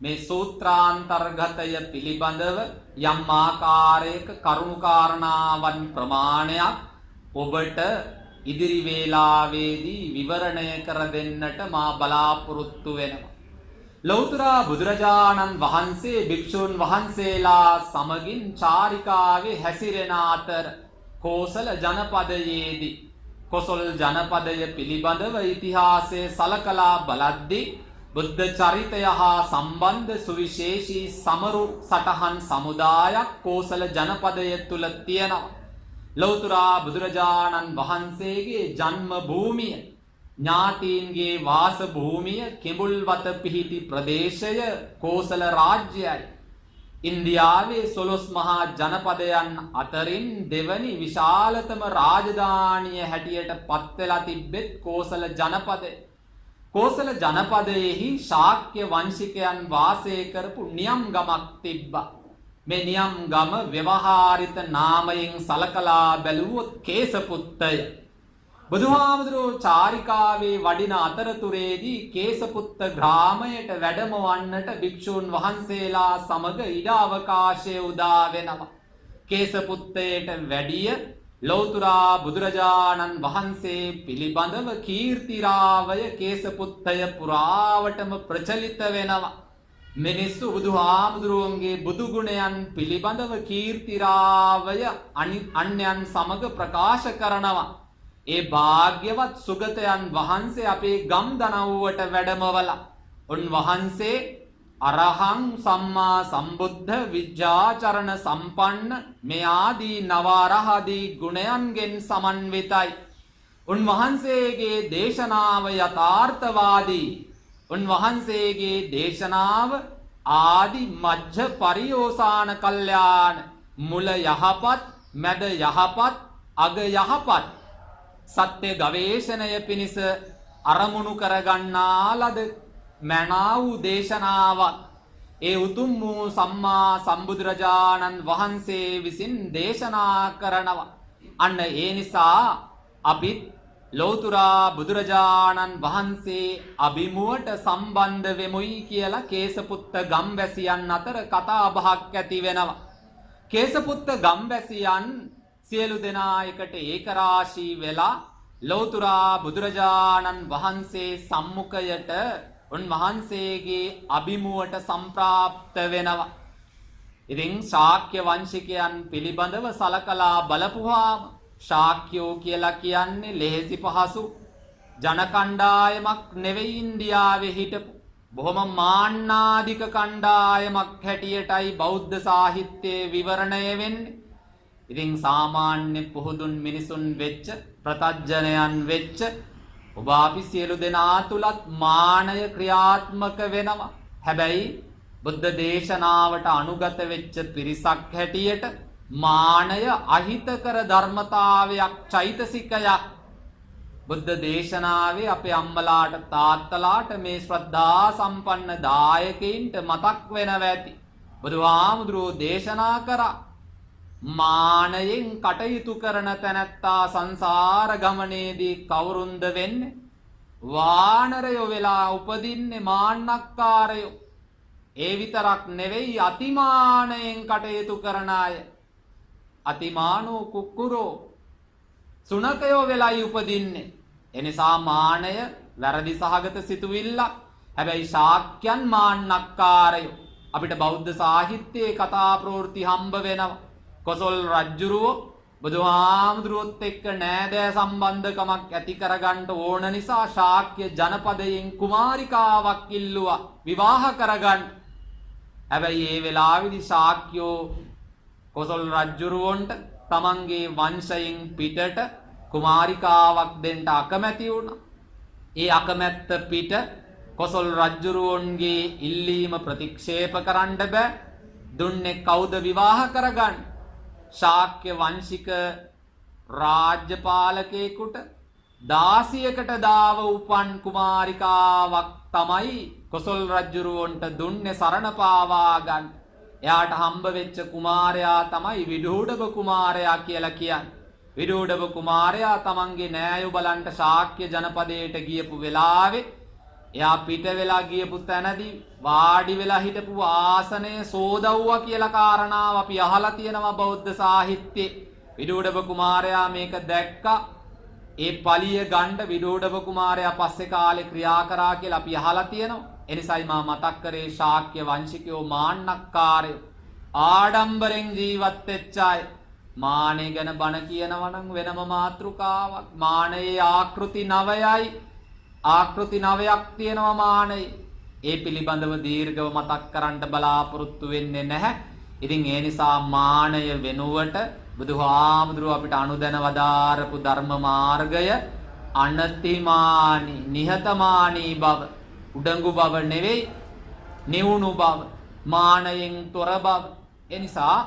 මේ සූත්‍රාන්තර්ගතය පිළිබඳව යම් ආකාරයක කරුණු කාරණාවන් ප්‍රමාණයක් ඔබට ඉදිරි වේලාවේදී විවරණය කර දෙන්නට මා බලාපොරොත්තු වෙනවා. ලෞතර බුදුරජාණන් වහන්සේ භික්ෂූන් වහන්සේලා සමගින් චාරිකාවේ හැසිරෙන අතර කෝසල ජනපදයේදී කොසල් ජනපදය පිළිබඳව ඉතිහාසයේ සලකලා බලද්දී බුද්ධ චරිතය හා සම්බන්ධ සුවිශේෂී සමරු සටහන් සමුදායක් කෝසල ජනපදය තුල තියෙනවා. ලෞතර බුදුරජාණන් වහන්සේගේ ජන්ම භූමිය ඥාතීන්ගේ වාස භූමිය කිඹුල්වත පිහිටි ප්‍රදේශය කෝසල රාජ්‍යයයි. ඉන්දියාවේ 11 මහා ජනපදයන් අතරින් දෙවැනි විශාලතම රාජධානිය හැටියට පත් වෙලා තිබෙත් කෝසල ජනපදය. කෝසල ජනපදයේහි ශාක්‍ය වංශිකයන් වාසය කරපු නියම් ගමක් තිබ්බා. මේ නියම් ගම ව්‍යවහාරිත නාමයෙන් සලකලා බැලුවොත් කේසපුත්තය. බුදුහාමුදුරුවෝ චාරිකාවේ වඩින අතරතුරේදී කේසපුත්ත ග්‍රාමයට වැඩමවන්නට භික්ෂූන් වහන්සේලා සමග ඉඩ අවකාශය උදා වෙනවා. කේසපුත්තයට වැඩිය ලෞතර බුදුරජාණන් වහන්සේ පිළිබඳව කීර්තිරාවය කේසපුත්තය පුරාවටම ප්‍රචලිත වෙනවා. මිනිස්සු බුදුහාමුදුරුවන්ගේ බුදු ගුණයන් පිළිබඳව කීර්තිරාවය අන්‍යයන් සමග ප්‍රකාශ කරනවා. ඒ භාග්‍යවත් සුගතයන් වහන්සේ අපේ ගම් දනව්වට වැඩමවලා උන්වහන්සේ අරහං සම්මා සම්බුද්ධ විජ්ජාචරණ සම්පන්න මේ ආදී නවරහදී ගුණයන්ගෙන් සමන්විතයි. උන්වහන්සේගේ දේශනාව යථාර්ථවාදී. උන්වහන්සේගේ දේශනාව ආදි මජ්ජ පරියෝසాన කල්යාණ මුල යහපත් මැද යහපත් අග යහපත් සත්‍ය ගවේෂණය පිණිස අරමුණු කරගන්නා ලද මනා වූ දේශනාවක් ඒ උතුම් වූ සම්මා සම්බුදුරජාණන් වහන්සේ විසින් දේශනා කරනවා. අන්න ඒ නිසා අපිත් ලෞතුරා බුදුරජාණන් වහන්සේ අභිමුවට සම්බන්ධ වෙමුයි කියලා කේසපුත්ත ගම්වැසියන් අතර කතා බහක් ඇති වෙනවා. කේසපුත්ත ගම්වැසියන් සියලු දෙනා එකට ඒකරාශී වෙලා ලෞතුරා බුදුරජාණන් වහන්සේ සම්මුඛයට උන්වහන්සේගේ අභිමුවට සම්ප්‍රාප්ත වෙනවා. ඉතින් ශාක්‍ය වංශිකයන් පිළිබඳව සලකලා බලපුවාම ශාක්‍යෝ කියලා කියන්නේ ලෙහෙසි පහසු ජන කණ්ඩායමක් නෙවෙයි ඉන්දියාවේ හිටපු බොහොම මාන්නාධික කණ්ඩායමක් හැටියටයි බෞද්ධ සාහිත්‍යයේ විවරණය වෙන්නේ. ඉතින් සාමාන්‍ය පුහුදුන් මිනිසුන් වෙච්ච ප්‍රතඥයන් වෙච්ච ඔබ අපි සියලු දෙනා තුලත් මානය ක්‍රියාත්මක වෙනවා. හැබැයි බුද්ධ දේශනාවට අනුගත වෙච්ච පිරිසක් හැටියට මානය අහිතකර ධර්මතාවයක් චෛතසිකයක්. බුද්ධ දේශනාවේ අපේ අම්මලාට තාත්තලාට මේ ශ්‍රද්ධා සම්පන්න දායකයින්ට මතක් වෙනවා ඇති. බුදුහාමුදුරුවෝ දේශනා කරා මානයෙන් කටයුතු කරන තැනැත්තා සංසාර ගමනේදී කවුරුන්ද වෙන්නේ? වානරයෝ වෙලා උපදින්නේ මාන්නක්කාරයෝ. ඒ විතරක් නෙවෙයි අතිමානයෙන් කටයුතු කරන අය. අතිමානෝ කුක්කුරෝ සුනකයෝ වෙලයි උපදින්නේ. එනිසා මානය වැරදි සහගත සිතුවිල්ලක්. හැබැයි ශාක්‍යයන් මාන්නක්කාරයෝ. අපිට බෞද්ධ සාහිත්‍යයේ කතා ප්‍රවෘත්ති හම්බ වෙනවා. කොසල් රජ්ජුරුවෝ බුදුහාමුදුරුවොත් එක්ක නෑදෑ සම්බන්ධකමක් ඇති කරගන්න ඕන නිසා ශාක්‍ය ජනපදයෙන් කුමාරිකාවක් ඉල්ලුවා විවාහ කරගන්න. හැබැයි ඒ වෙලාවේදී ශාක්‍යෝ කොසල් රජ්ජුරුවන්ට තමන්ගේ වංශයෙන් පිටට කුමාරිකාවක් දෙන්න අකමැති වුණා. ඒ අකමැත්ත පිට කොසල් රජ්ජුරුවන්ගේ ඉල්ලීම ප්‍රතික්ෂේප කරන්න බෑ. දුන්නේ කවුද විවාහ කරගන්න? ශාක්‍ය වංශික රාජ්‍යපාලකයෙකුට 16කට දාව උපන් කුමාරිකාවක් තමයි කොසල් රජුරවන්ට දුන්නේ සරණ පාවා ගන්න. එයාට හම්බ වෙච්ච කුමාරයා තමයි විදුඩබ කුමාරයා කියලා කියන්නේ. විදුඩබ කුමාරයා තමන්ගේ නෑයු බලන්ට ශාක්‍ය ජනපදයට ගියපු වෙලාවේ එයා පිට වෙලා ගියපු තැනදී වාඩි වෙලා හිටපු ආසනය සෝදවුවා කියලා කාරණාව අපි අහලා තියෙනවා බෞද්ධ සාහිත්‍යයේ. විදුඩබ කුමාරයා මේක දැක්කා. ඒ පලිය ගන්න විදුඩබ කුමාරයා පස්සේ කාලේ ක්‍රියා කරා කියලා අපි අහලා තියෙනවා. එනිසායි මා මතක් කරේ ශාක්‍ය වංශිකයෝ මාන්නක්කාරයෝ ආඩම්බරෙන් ජීවත් වෙච්ච අය. මානෙ ගැන බණ කියනවා නම් වෙනම මාතෘකාවක්. මානයේ ආකෘති 9යි. ආකෘති 9ක් තියෙනවා මානයි. ඒ පිළිබඳව දීර්ඝව මතක් කරන්න බලාපොරොත්තු වෙන්නේ නැහැ. ඉතින් ඒ නිසා මානය වෙනුවට බුදුහාමුදුරුවෝ අපිට අනුදැන වදාරපු ධර්ම මාර්ගය අනතිමානී නිහතමානී බව, උඩඟු බව නෙවෙයි, නිවුණු බව, මානයෙන් තොර බව. ඒ නිසා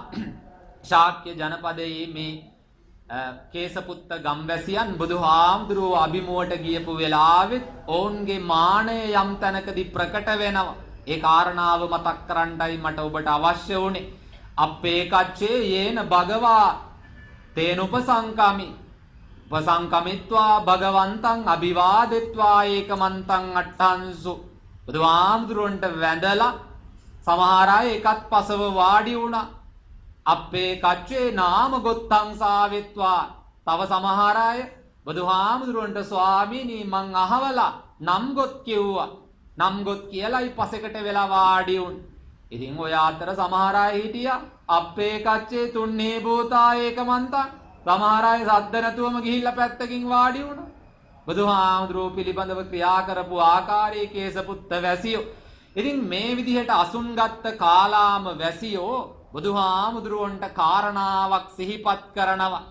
ශාක්‍ය ජනපදයේ මේ කේසපුත්ත ගම්වැසියන් බුදුහාමුදුරුවෝ අභිමුවට ගියපු වෙලාවෙත් ඔවුන්ගේ මානය යම් තැනකදී ප්‍රකට වෙනවා. ඒ කාරණාව මතක් කරන්නයි මට ඔබට අවශ්‍ය වුණේ. අපේ කච්චේ යේන භගවා තේන උපසංකමි උපසංකමිත්වා භගවන්තං අභිවාදෙත්වා ඒකමන්තං අට්ඨංසු. බුදුහාමුදුරුවන්ට වැඳලා සමහර අය එකත් පසව වාඩි වුණා. අපේ කච්චේ නාම ගොත්තං සාවිත්වා. තව සමහර අය බුදුහාමුදුරුවන්ට ස්වාමීනි මං අහවලා නම් ගොත් කිව්වා. නම් ගොත් කියලායි පසෙකට වෙලා වාඩි වුණ. ඉතින් ඔය අතර සමහර අය හිටියා අපේ කච්චේ තුන්නේ භූතා ඒකමන්තං. සමහර අය සද්ද නැතුවම ගිහිල්ලා පැත්තකින් වාඩි වුණා. බුදුහාමුදුරුවෝ පිළිබඳව ක්‍රියා කරපු ආකාරයේ කේසපුත්ත වැසියෝ ඉතින් මේ විදිහට අසුන්ගත්ත කාලාම වැසියෝ බුදුහාමුදුරුවන්ට කාරණාවක් සිහිපත් කරනවා.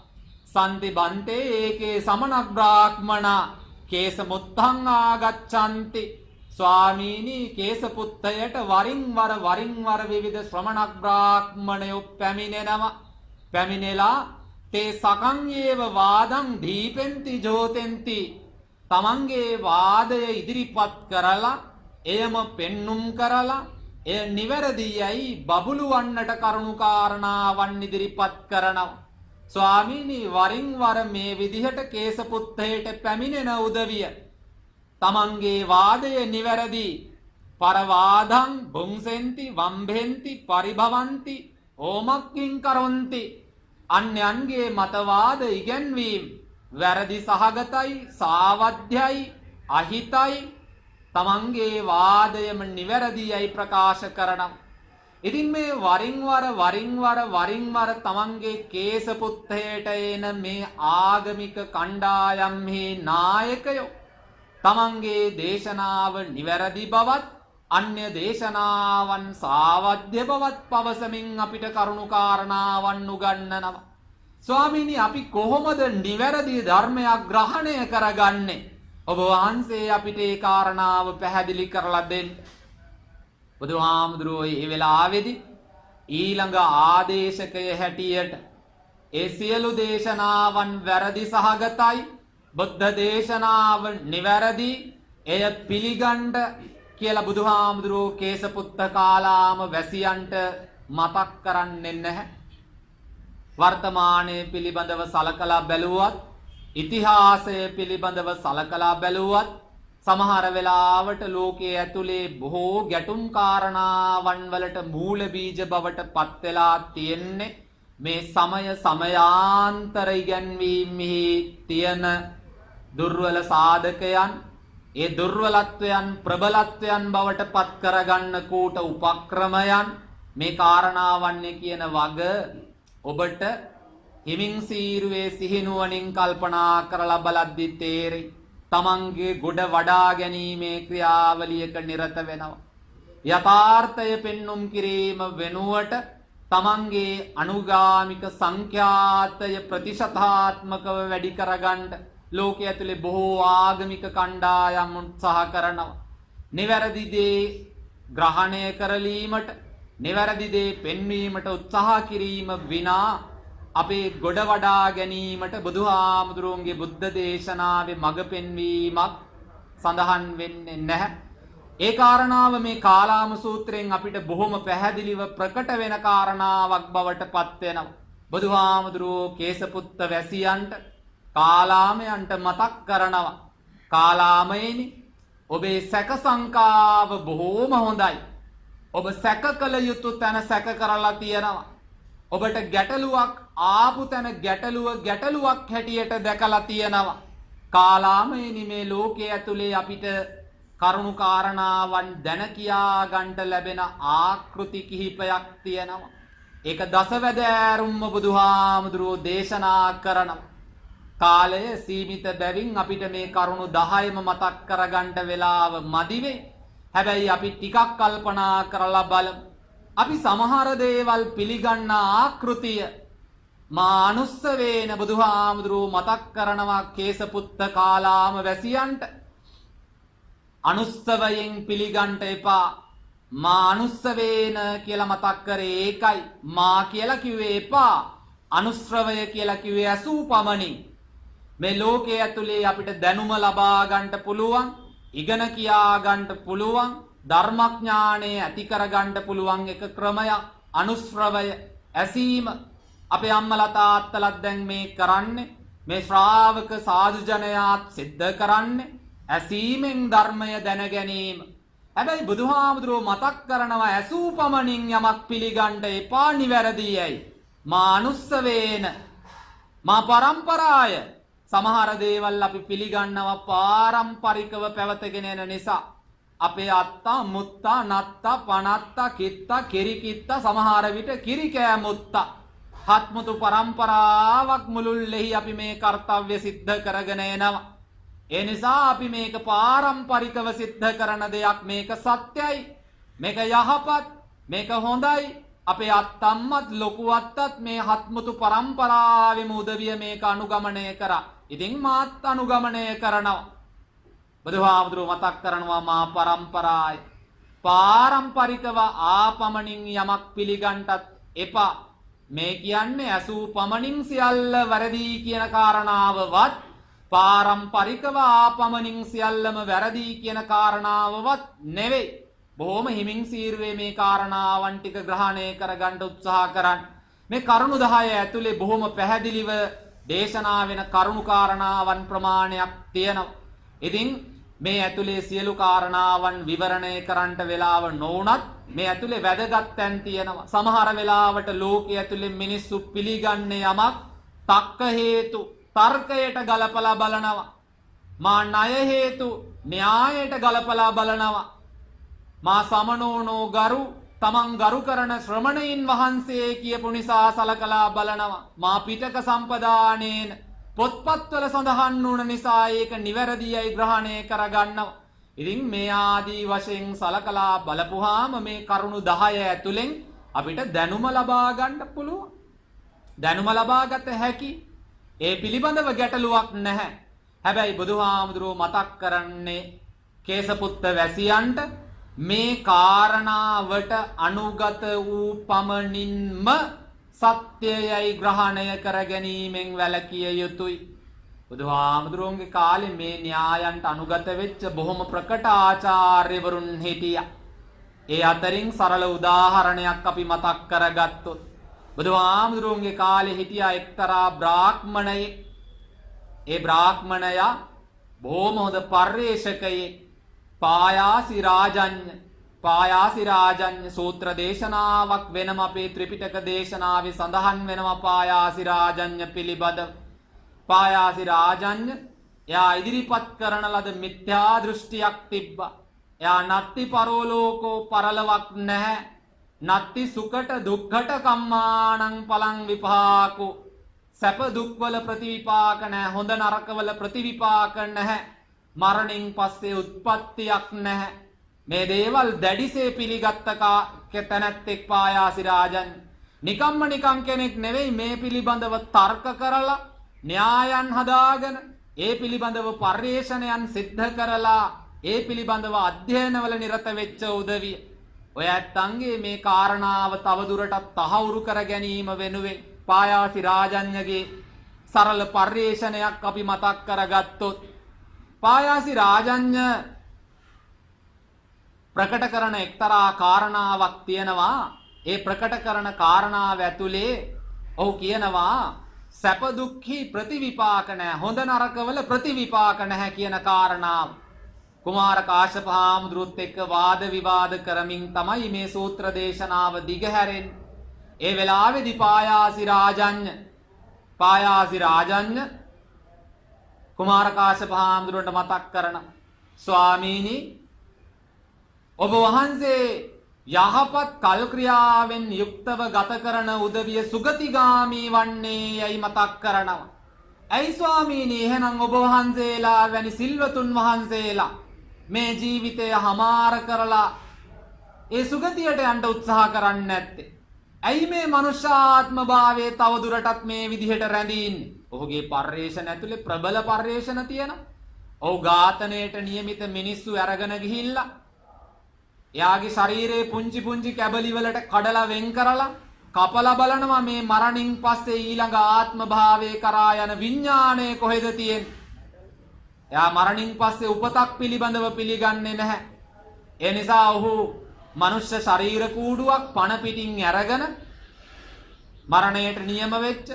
සන්ති බන්තේ ඒකේ සමනක් බ්‍රාහ්මනා කේස මුත්තං ආගච්ඡanti. ස්වාමීනි කේසපුත්තයට වරින් වර විවිධ ශ්‍රමණක් බ්‍රාහ්මණයෝ පැමිණෙනවා. පැමිණෙලා තේ සකං ඒව වාදං දීපෙන්ති ජෝතෙන්ති. තමන්ගේ වාදය ඉදිරිපත් කරලා එයම පෙන්눔 කරලා එය නිවැරදියයි බබළුවන්නට කරුණු කාරණාවන් ඉදිරිපත් කරනවා. ස්වාමීනි වරින් වර මේ විදිහට කේසපුත්තයට පැමිණෙන උදවිය තමන්ගේ වාදය නිවැරදි පරවාදං බුංසෙන්ති වම්භෙන්ති පරිභවಂತಿ ඕමක්කින් කරොන්ති. අන්‍යයන්ගේ මතවාද ඉගැන්වීම වැරදි සහගතයි සාවද්‍යයි අහිතයි. තමන්ගේ වාදයම නිවැරදියයි ප්‍රකාශ කරනවා. ඉතින් මේ වරින් වර තමන්ගේ කේසපුත්තයට එන මේ ආගමික කණ්ඩායම්හි නායකයෝ තමන්ගේ දේශනාව නිවැරදි බවත් අන්‍ය දේශනාවන් සාවද්‍ය බවත් පවසමින් අපිට කරුණු කාරණාවන් උගන්වනවා. ස්වාමීනි අපි කොහොමද නිවැරදි ධර්මයක් ග්‍රහණය කරගන්නේ? ඔබ වහන්සේ අපිට ඒ කාරණාව පැහැදිලි කරලා දෙන්න. බුදුහාමුදුරුවෝ මේ වෙලාවේදී ඊළඟ ආදේශකය හැටියට ඒ සියලු දේශනාවන් වැරදි සහගතයි බුද්ධ දේශනාව නිවැරදි එය පිළිගන්න කියලා බුදුහාමුදුරුවෝ කේසපුත්ත කාලාම වැසියන්ට මතක් කරන්නේ නැහැ. වර්තමානයේ පිළිබඳව සලකලා බැලුවත් ඉතිහාසය පිළිබඳව සලකලා බැලුවත් සමහර වෙලාවට ලෝකයේ ඇතුලේ බොහෝ ගැටුම් කාරණාවන් වලට මූල බීජ බවට පත් වෙලා තියෙන්නේ මේ සමයාන්තර ඉගැන්වීමෙහි තියෙන දුර්වල සාධකයන්. ඒ දුර්වලත්වයන් ප්‍රබලත්වයන් බවට පත් කරගන්න කූට උපක්‍රමයන් මේ කාරණාවන් කියන වග ඔබට හිමින් සීරුවේ සිහිනුවණින් කල්පනා කරලා බලද්දි තේරෙයි. තමන්ගේ ගොඩ වඩා ගැනීමේ ක්‍රියාවලියක නිරත වෙනවා. යථාර්ථය පෙන්눔 කිරීම වෙනුවට තමන්ගේ අනුගාමික සංඛ්‍යාතය ප්‍රතිශතාත්මකව වැඩි කරගන්න ලෝකයේ ඇතුලේ බොහෝ ආගමික කණ්ඩායම් උත්සාහ කරනවා. නිවැරදි දේ ග්‍රහණය කරලීමට නිවැරදි දේ පෙන්වීමට උත්සාහ කිරීම විනා අපේ ගොඩ වඩා ගැනීමට බුදුහාමුදුරුවන්ගේ බුද්ධ දේශනාවේ මඟ පෙන්වීමක් සඳහන් වෙන්නේ නැහැ. ඒ කාරණාව මේ කාලාම සූත්‍රයෙන් අපිට බොහොම පැහැදිලිව ප්‍රකට වෙන කාරණාවක් බවට පත් වෙනවා. බුදුහාමුදුරුවෝ කේසපුත්ත වැසියන්ට කාලාමයන්ට මතක් කරනවා. කාලාමයනි ඔබේ සැක සංකාව බොහෝම හොඳයි. ඔබ සැක කළ යුතු තැන සැක කරලා තියෙනවා. ඔබට ගැටලුවක් ආපු තැන ගැටලුවක් හැටියට දැකලා තියෙනවා. කාලාමයනි මේ ලෝකයේ ඇතුලේ අපිට කරුණු කාරණාවන් දැන කියා ගන්නට ලැබෙන ආකෘති කිහිපයක් තියෙනවා. ඒක දසවැදෑරුම්ම බුදුහාමුදුරුවෝ දේශනා කරනවා. කාලය සීමිත බැවින් අපිට මේ කරුණු 10ම මතක් කරගන්න වෙලාව මදි වෙයි. හැබැයි අපි ටිකක් කල්පනා කරලා බලමු. අපි සමහර දේවල් පිළිගන්න ආකෘතිය මානුස්සවේන බුදුහාමුදුරුවෝ මතක් කරනවා කේසපුත්ත කාලාම වැසියන්ට. අනුස්සවයෙන් පිළිගන්න එපා. මානුස්සවේන කියලා මතක් කරේ ඒකයි. මා කියලා කිව්වේ එපා. අනුශ්‍රවය කියලා කිව්වේ ඇසූ පමණින්. මේ ලෝකයේ ඇතුලේ අපිට දැනුම ලබා ගන්නට පුළුවන්, ඉගෙන කියා ගන්නට පුළුවන්, ධර්මඥානය ඇති කර ගන්නට පුළුවන් එක ක්‍රමයක් අනුශ්‍රවය ඇසීම. අපේ අම්මලා තාත්තලාත් දැන් මේ කරන්නේ, මේ ශ්‍රාවක සාදු ජනයාත් සිද්ධ කරන්නේ ඇසීමෙන් ධර්මය දැන ගැනීම. හැබැයි බුදුහාමුදුරුවෝ මතක් කරනවා ඇසූ පමණින් යමක් පිළිගන්න එපා නිවැරදියයි. මා අනුස්සවේන මා පරම්පරාය. සමහර දේවල් අපි පිළිගන්නවා පාරම්පරිකව පැවතගෙන එන නිසා. අපේ අත්තා මුත්තා නත්තා පනත්තා කිත්තා කිරිකිත්තා සමහර විට කිරිකෑ මුත්තා හත්මුතු පරම්පරාවක් මුළුල්ලෙහි අපි මේ කර්තව්‍ය සිද්ධ කරගෙන එනවා. ඒ නිසා අපි මේක පාරම්පරිකව සිද්ධ කරන දෙයක්, මේක සත්‍යයි. මේක යහපත්, මේක හොඳයි. අපේ අත්තම්මත් ලොකු අත්තත් මේ හත්මුතු පරම්පරාවෙම උදවිය මේක අනුගමනය කරා. ඉතින් මාත් අනුගමනය කරනවා. බුදුහාමුදුරුවෝ මතක් කරනවා මා පරම්පරාය. පාරම්පරිකව ආපමණින් යමක් පිළිගන්නටත් එපා. මේ කියන්නේ ඇසූ පමණින් සියල්ල වැරදි කියන කාරණාවවත් පාරම්පරිකව ආපමණින් සියල්ලම වැරදි කියන කාරණාවවත් නෙවෙයි. බොහොම හිමින් සීරුවේ මේ කාරණාවන් ටික ග්‍රහණය කරගන්න උත්සාහ කරන්න. මේ කරුණු 10 ඇතුලේ බොහොම පැහැදිලිව දේශනා වෙන කරුණු කාරණාවන් ප්‍රමාණයක් තියෙනවා. ඉතින් මේ ඇතුලේ සියලු කාරණාවන් විවරණය කරන්නට වෙලාව නොවුනත් මේ ඇතුලේ වැදගත් තැන් තියෙනවා. සමහර වෙලාවට ලෝකයේ ඇතුලේ මිනිස්සු පිළිගන්නේ යමක් තක්ක හේතු තර්කයට ගලපලා බලනවා. මා ණය හේතු න්‍යායයට ගලපලා බලනවා. මා සමනෝනෝ ගරු තමන් ගරු කරන ශ්‍රමණයින් වහන්සේ කියපු නිසා සලකලා බලනවා. මා පිටක සම්පදානේන පොත්පත්වල සඳහන් වුණ නිසා ඒක නිවැරදියයි ග්‍රහණය කරගන්නවා. ඉතින් මේ ආදී වශයෙන් සලකලා බලපුවාම මේ කරුණු 10 ඇතුලෙන් අපිට දැනුම ලබා ගන්න පුළුවන්. දැනුම ලබා ගත හැකි. ඒ පිළිබඳව ගැටලුවක් නැහැ. හැබැයි බුදුහාමුදුරුවෝ මතක් කරන්නේ කේසපුත්ත වැසියන්ට මේ කාරණාවට අනුගත වූ පමණින්ම සත්‍යයයි ග්‍රහණය කර ගැනීමෙන් වැළකිය යුතුයි. බුදුහාමුදුරුවන්ගේ කාලේ මේ න්‍යායන්ට අනුගත වෙච්ච බොහොම ප්‍රකට ආචාර්යවරුන් හිටියා. ඒ අතරින් සරල උදාහරණයක් අපි මතක් කරගත්තොත් බුදුහාමුදුරුවන්ගේ කාලේ හිටියා එක්තරා බ්‍රාහ්මණයෙක්. ඒ බ්‍රාහ්මණයා බොහොම හොඳ පර්යේෂකයෙක්. පායාසි රාජඤ්ඤ සූත්‍ර දේශනාවක් වෙනම අපේ ත්‍රිපිටක දේශනාවේ සඳහන් වෙනවා පායාසි රාජඤ්ඤ පිළිබඳ. පායාසි රාජඤ්ඤ එයා ඉදිරිපත් කරන ලද මිත්‍යා දෘෂ්ටියක් තිබ්බා. එයා නත්ති පරෝලෝකෝ පරලවක් නැහැ. නත්ති සුකට දුක්ඛට කම්මාණං පලං විපාකෝ. සැප දුක්වල ප්‍රතිවිපාක නැහැ. හොඳ නරකවල ප්‍රතිවිපාක නැහැ. මරණින් පස්සේ උත්පත්තියක් නැහැ. මේ දේවල් දැඩිසේ පිළිගත්ත තැනැත්තෙක් පායාසි රාජන්. නිකම් කෙනෙක් නෙවෙයි මේ පිළිබඳව තර්ක කරලා න්‍යායන් හදාගෙන ඒ පිළිබඳව පර්යේෂණයන් සිද්ධ කරලා ඒ පිළිබඳව අධ්‍යයනවල නිරත වෙච්ච උදවිය. ඔය ඇත්තන්ගේ මේ කාරණාව තවදුරටත් තහවුරු කර ගැනීම වෙනුවෙන් පායාසි රාජන්ගේ සරල පර්යේෂණයක් අපි මතක් කරගත්තොත් පායාසි රාජඤ්ඤ ප්‍රකට කරන එක්තරා කාරණාවක් තියෙනවා. ඒ ප්‍රකට කරන කාරණාව ඇතුලේ ඔහු කියනවා සැප දුක්ඛි ප්‍රතිවිපාක නැහැ. හොඳ නරකවල ප්‍රතිවිපාක නැහැ කියන කාරණාව. කුමාර කාශ්‍යප හාමුදුරුවොත් එක්ක වාද විවාද කරමින් තමයි මේ සූත්‍ර දේශනාව දිගහැරෙන්නේ. ඒ වෙලාවේදී පායාසි රාජඤ්ඤ කුමාර කාශ්‍යප හාමුදුරුවන්ට මතක් කරන ස්වාමීනි ඔබ වහන්සේ යහපත් කල් ක්‍රියාවෙන් යුක්තව ගත කරන උදවිය සුගතිගාමී වන්නේ යයි මතක් කරනවා. ඇයි ස්වාමීනි එහෙනම් ඔබ වහන්සේලා වැනි සිල්වතුන් වහන්සේලා මේ ජීවිතය හමාර කරලා ඒ සුගතියට යන්න උත්සාහ කරන්නේ නැත්තේ? ඇයි මේ මනුෂ්‍යාත්ම භාවයේ තවදුරටත් මේ විදිහට රැඳින්නේ? ඔහුගේ පර්යේෂණ ඇතුලේ ප්‍රබල පර්යේෂණ තියෙනවා. ඔහු ඝාතනයට නියමිත මිනිස්සු අරගෙන ගිහිල්ලා එයාගේ ශරීරයේ පුංචි කැබලි වලට කඩලා වෙන් කරලා කපලා බලනවා මේ මරණින් පස්සේ ඊළඟ ආත්ම භාවයේ කරා යන විඥාණය කොහෙද තියෙන්නේ? එයා මරණින් පස්සේ උපතක් පිළිබඳව පිළිගන්නේ නැහැ. ඒ නිසා ඔහු මනුෂ්‍ය ශරීර කූඩුවක් පණ පිටින් අරගෙන මරණයට නියම වෙච්ච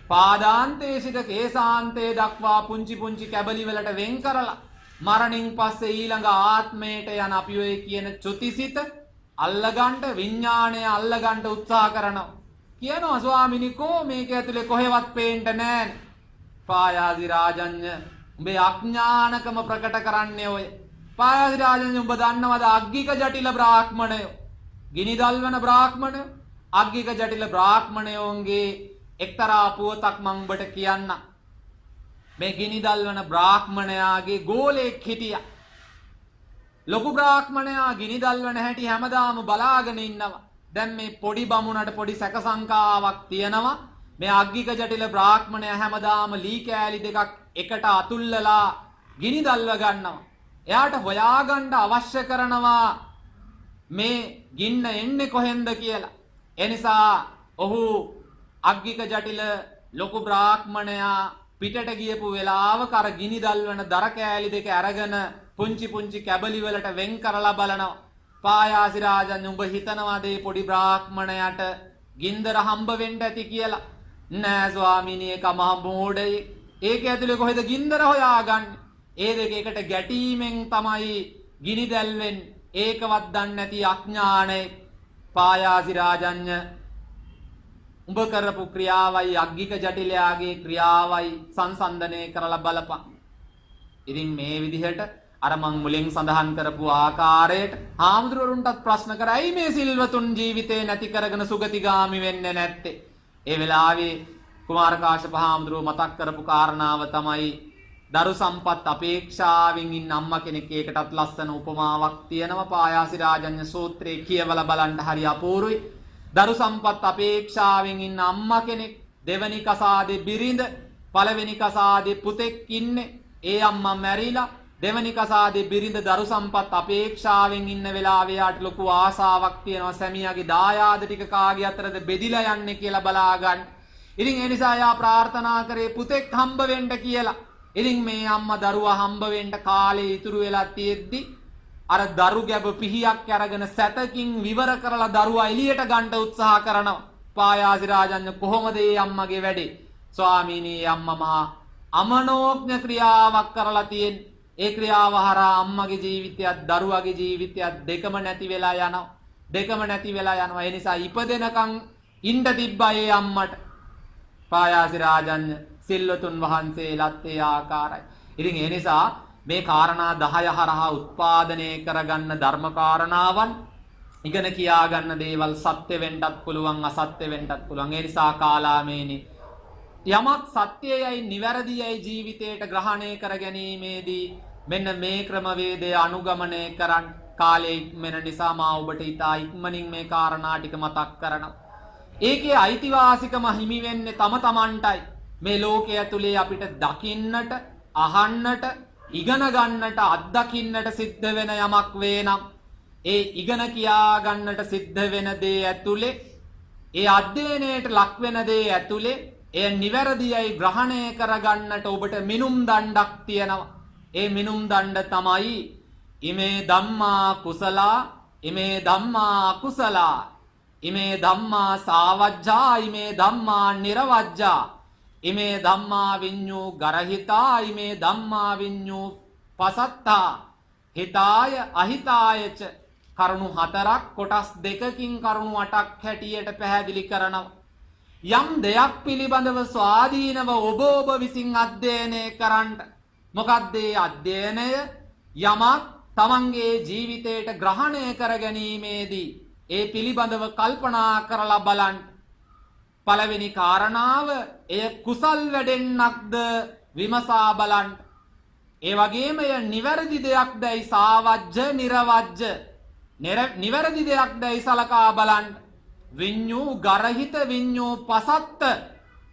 පාදාන්තයේ සිට කේසාන්තයේ දක්වා පුංචි කැබලි වලට වෙන් කරලා මරණින් පස්සේ ඊළඟ ආත්මයට යන අපි ඔය කියන චුතිසිත අල්ලගන්න විඥාණය අල්ලගන්න උත්සාහ කරනවා. කියනවා ස්වාමිනී කෝ මේක ඇතුලේ කොහෙවත් පේන්න නැහැ. පායාසි රාජඤ්ඤ උඹේ අඥානකම ප්‍රකට කරන්නේ ඔය. පායාසි රාජඤ්ඤ උඹ දන්නවද අග්ගික ජටිල බ්‍රාහ්මණයෝ ගිනි දල්වන බ්‍රාහ්මණයෝ අග්ගික ජටිල බ්‍රාහ්මණයෝන්ගේ එක්තරා පුවතක් මම උඹට කියන්න. මේ ගිනි දල්වන බ්‍රාහ්මණයාගේ ගෝලෙක් හිටියා. ලොකු බ්‍රාහ්මණයා ගිනි දල්වන හැටි හැමදාම බලාගෙන ඉන්නවා. දැන් මේ පොඩි බමුණට පොඩි සැක සංකාවක් තියෙනවා. මේ අග්ගික ජටිල බ්‍රාහ්මණයා හැමදාම ලී කෑලි දෙකක් එකට අතුල්ලලා ගිනි දල්ව ගන්නවා. එයාට හොයාගන්න අවශ්‍ය කරනවා මේ ගින්න එන්නේ කොහෙන්ද කියලා. එනිසා ඔහු අග්ගික ජටිල ලොකු බ්‍රාහ්මණයා පිටට ගියපු වෙලාවක අර ගිනි දල්වන දර කෑලි දෙක අරගෙන පුංචි පුංචි කැබලි වලට වෙන් කරලා බලනවා. පායාසි රාජන් උඹ හිතනවාද මේ පොඩි බ්‍රාහ්මණයාට ගින්දර හම්බ වෙන්න ඇති කියලා? නෑ ස්වාමීනි, ඒක මහ මෝඩයි. ඒක ඇතුලේ කොහෙද ගින්දර හොයාගන්නේ? ඒ දෙක එකට ගැටීමෙන් තමයි ගිනි දැල්වෙන්නේ. ඒකවත් දන්නේ නැති අඥානයි. පායාසි රාජඤ්ඤ උඹ කරපු ක්‍රියාවයි අග්ගික ජටිලයාගේ ක්‍රියාවයි සංසන්දනය කරලා බලපන්. ඉතින් මේ විදිහට අර මං මුලින් සඳහන් කරපු ආකාරයට හාමුදුරුවරුන්ටත් ප්‍රශ්න කරයි මේ සිල්වතුන් ජීවිතේ නැති කරගෙන සුගතිගාමි වෙන්නේ නැත්තේ. ඒ වෙලාවේ කුමාර කාශ්‍යප හාමුදුරුව මතක් කරපු කාරණාව තමයි දරු සම්පත් අපේක්ෂාවෙන් ඉන්න අම්මා කෙනෙක්. ඒකටත් ලස්සන උපමාවක් තියෙනවා. පායාසි රාජඤ්ඤ සූත්‍රයේ කියවලා බලන්න හරි අපූර්වයි. දරු සම්පත් අපේක්ෂාවෙන් ඉන්න අම්මා කෙනෙක්, දෙවනි කසාදේ බිරිඳ, පළවෙනි කසාදේ පුතෙක් ඉන්නේ. ඒ අම්මා මැරිලා දෙවනි කසාදේ බිරිඳ දරු සම්පත් අපේක්ෂාවෙන් ඉන්න වෙලාවේ යාට ලොකු ආසාවක් තියෙනවා සැමියාගේ දායාද ටික කාගේ අතරද බෙදිලා යන්නේ කියලා බලා ගන්න. ඉතින් ඒ නිසා යා ප්‍රාර්ථනා කරේ පුතෙක් හම්බ වෙන්න කියලා. ඉතින් මේ අම්මා දරුවා හම්බ වෙන්න කාලේ ඉතුරු වෙලා තියෙද්දි අර දරු ගැබ පිහියක් අරගෙන සැතකින් විවර කරලා දරුවා එළියට ගන්න උත්සාහ කරනවා. පායාසි රාජඤ්ඤ කොහොමද මේ අම්මගේ වැඩේ? ස්වාමීනි, අම්මා මහා අමනෝඥ ක්‍රියාවක් කරලා තියෙන්නේ. ඒ ක්‍රියාව හරහා අම්මගේ ජීවිතයත් දරුවාගේ ජීවිතයත් දෙකම නැති වෙලා යනවා. දෙකම නැති වෙලා යනවා. ඒ නිසා ඉපදෙනකන් ඉන්න තිබ්බා ඒ අම්මට. පායාසි රාජඤ්ඤ සිල්වතුන් වහන්සේලාත් ඒ ආකාරයි. ඉතින් ඒ නිසා මේ කාරණා 10 හරහා උත්පාදනය කරගන්න ධර්ම කාරණාවන් ඉගෙන කියා ගන්න දේවල් සත්‍ය වෙන්නත් පුළුවන්, අසත්‍ය වෙන්නත් පුළුවන්. ඒ නිසා කාලාමේනි යමක් සත්‍යයයි නිවැරදියයි ජීවිතයට ග්‍රහණය කර ගැනීමේදී මෙන්න මේ ක්‍රමවේදය අනුගමනය කරන්. කාලේ ඉක්මන නිසා මා ඔබට ඉතා ඉක්මනින් මේ කාරණා ටික මතක් කරනවා. ඒකේ අයිතිවාසිකම හිමි වෙන්නේ තම තමන්ටයි. මේ ලෝකයේ ඇතුලේ අපිට දකින්නට, අහන්නට, ඉගෙන ගන්නට, අත්දකින්නට සිද්ධ වෙන යමක් වේනම් ඒ ඉගෙන කියා ගන්නට සිද්ධ වෙන දේ ඇතුලේ, ඒ අධ්‍යයනයට ලක් වෙන දේ ඇතුලේ එය නිවැරදියයි ග්‍රහණය කරගන්නට ඔබට මිනුම් දණ්ඩක් තියෙනවා. ඒ මිනුම් දණ්ඩ තමයි ඉමේ ධම්මා කුසලා, ඉමේ ධම්මා අකුසලා, ඉමේ ධම්මා සාවජ්ජා, ඉමේ ධම්මා නිරවජ්ජා, ඉමේ ධම්මා විඤ්ඤූ ගරහිතා, ඉමේ ධම්මා විඤ්ඤූ පසත්තා, හිතාය අහිතායච. කරුණු 4ක් කොටස් 2කින් කරුණු 8ක් හැටියට පැහැදිලි කරනවා. යම් දෙයක් පිළිබඳව ස්වාධීනව ඔබ විසින් අධ්‍යයනය කරන්න. මොකක්ද ඒ අධ්‍යයනය? යමක් තමන්ගේ ජීවිතයට ග්‍රහණය කර ගැනීමේදී ඒ පිළිබඳව කල්පනා කරලා බලන්න. පළවෙනි කාරණාව එය කුසල් වැඩෙන්නක්ද විමසා බලන්න. ඒ වගේම එය නිවැරදි දෙයක්දයි සාවජ්ජ නිරවජ්ජ නිවැරදි දෙයක්දයි සලකා බලන්න. විඤ්ඤූ ගරහිත විඤ්ඤූ පසත්ත.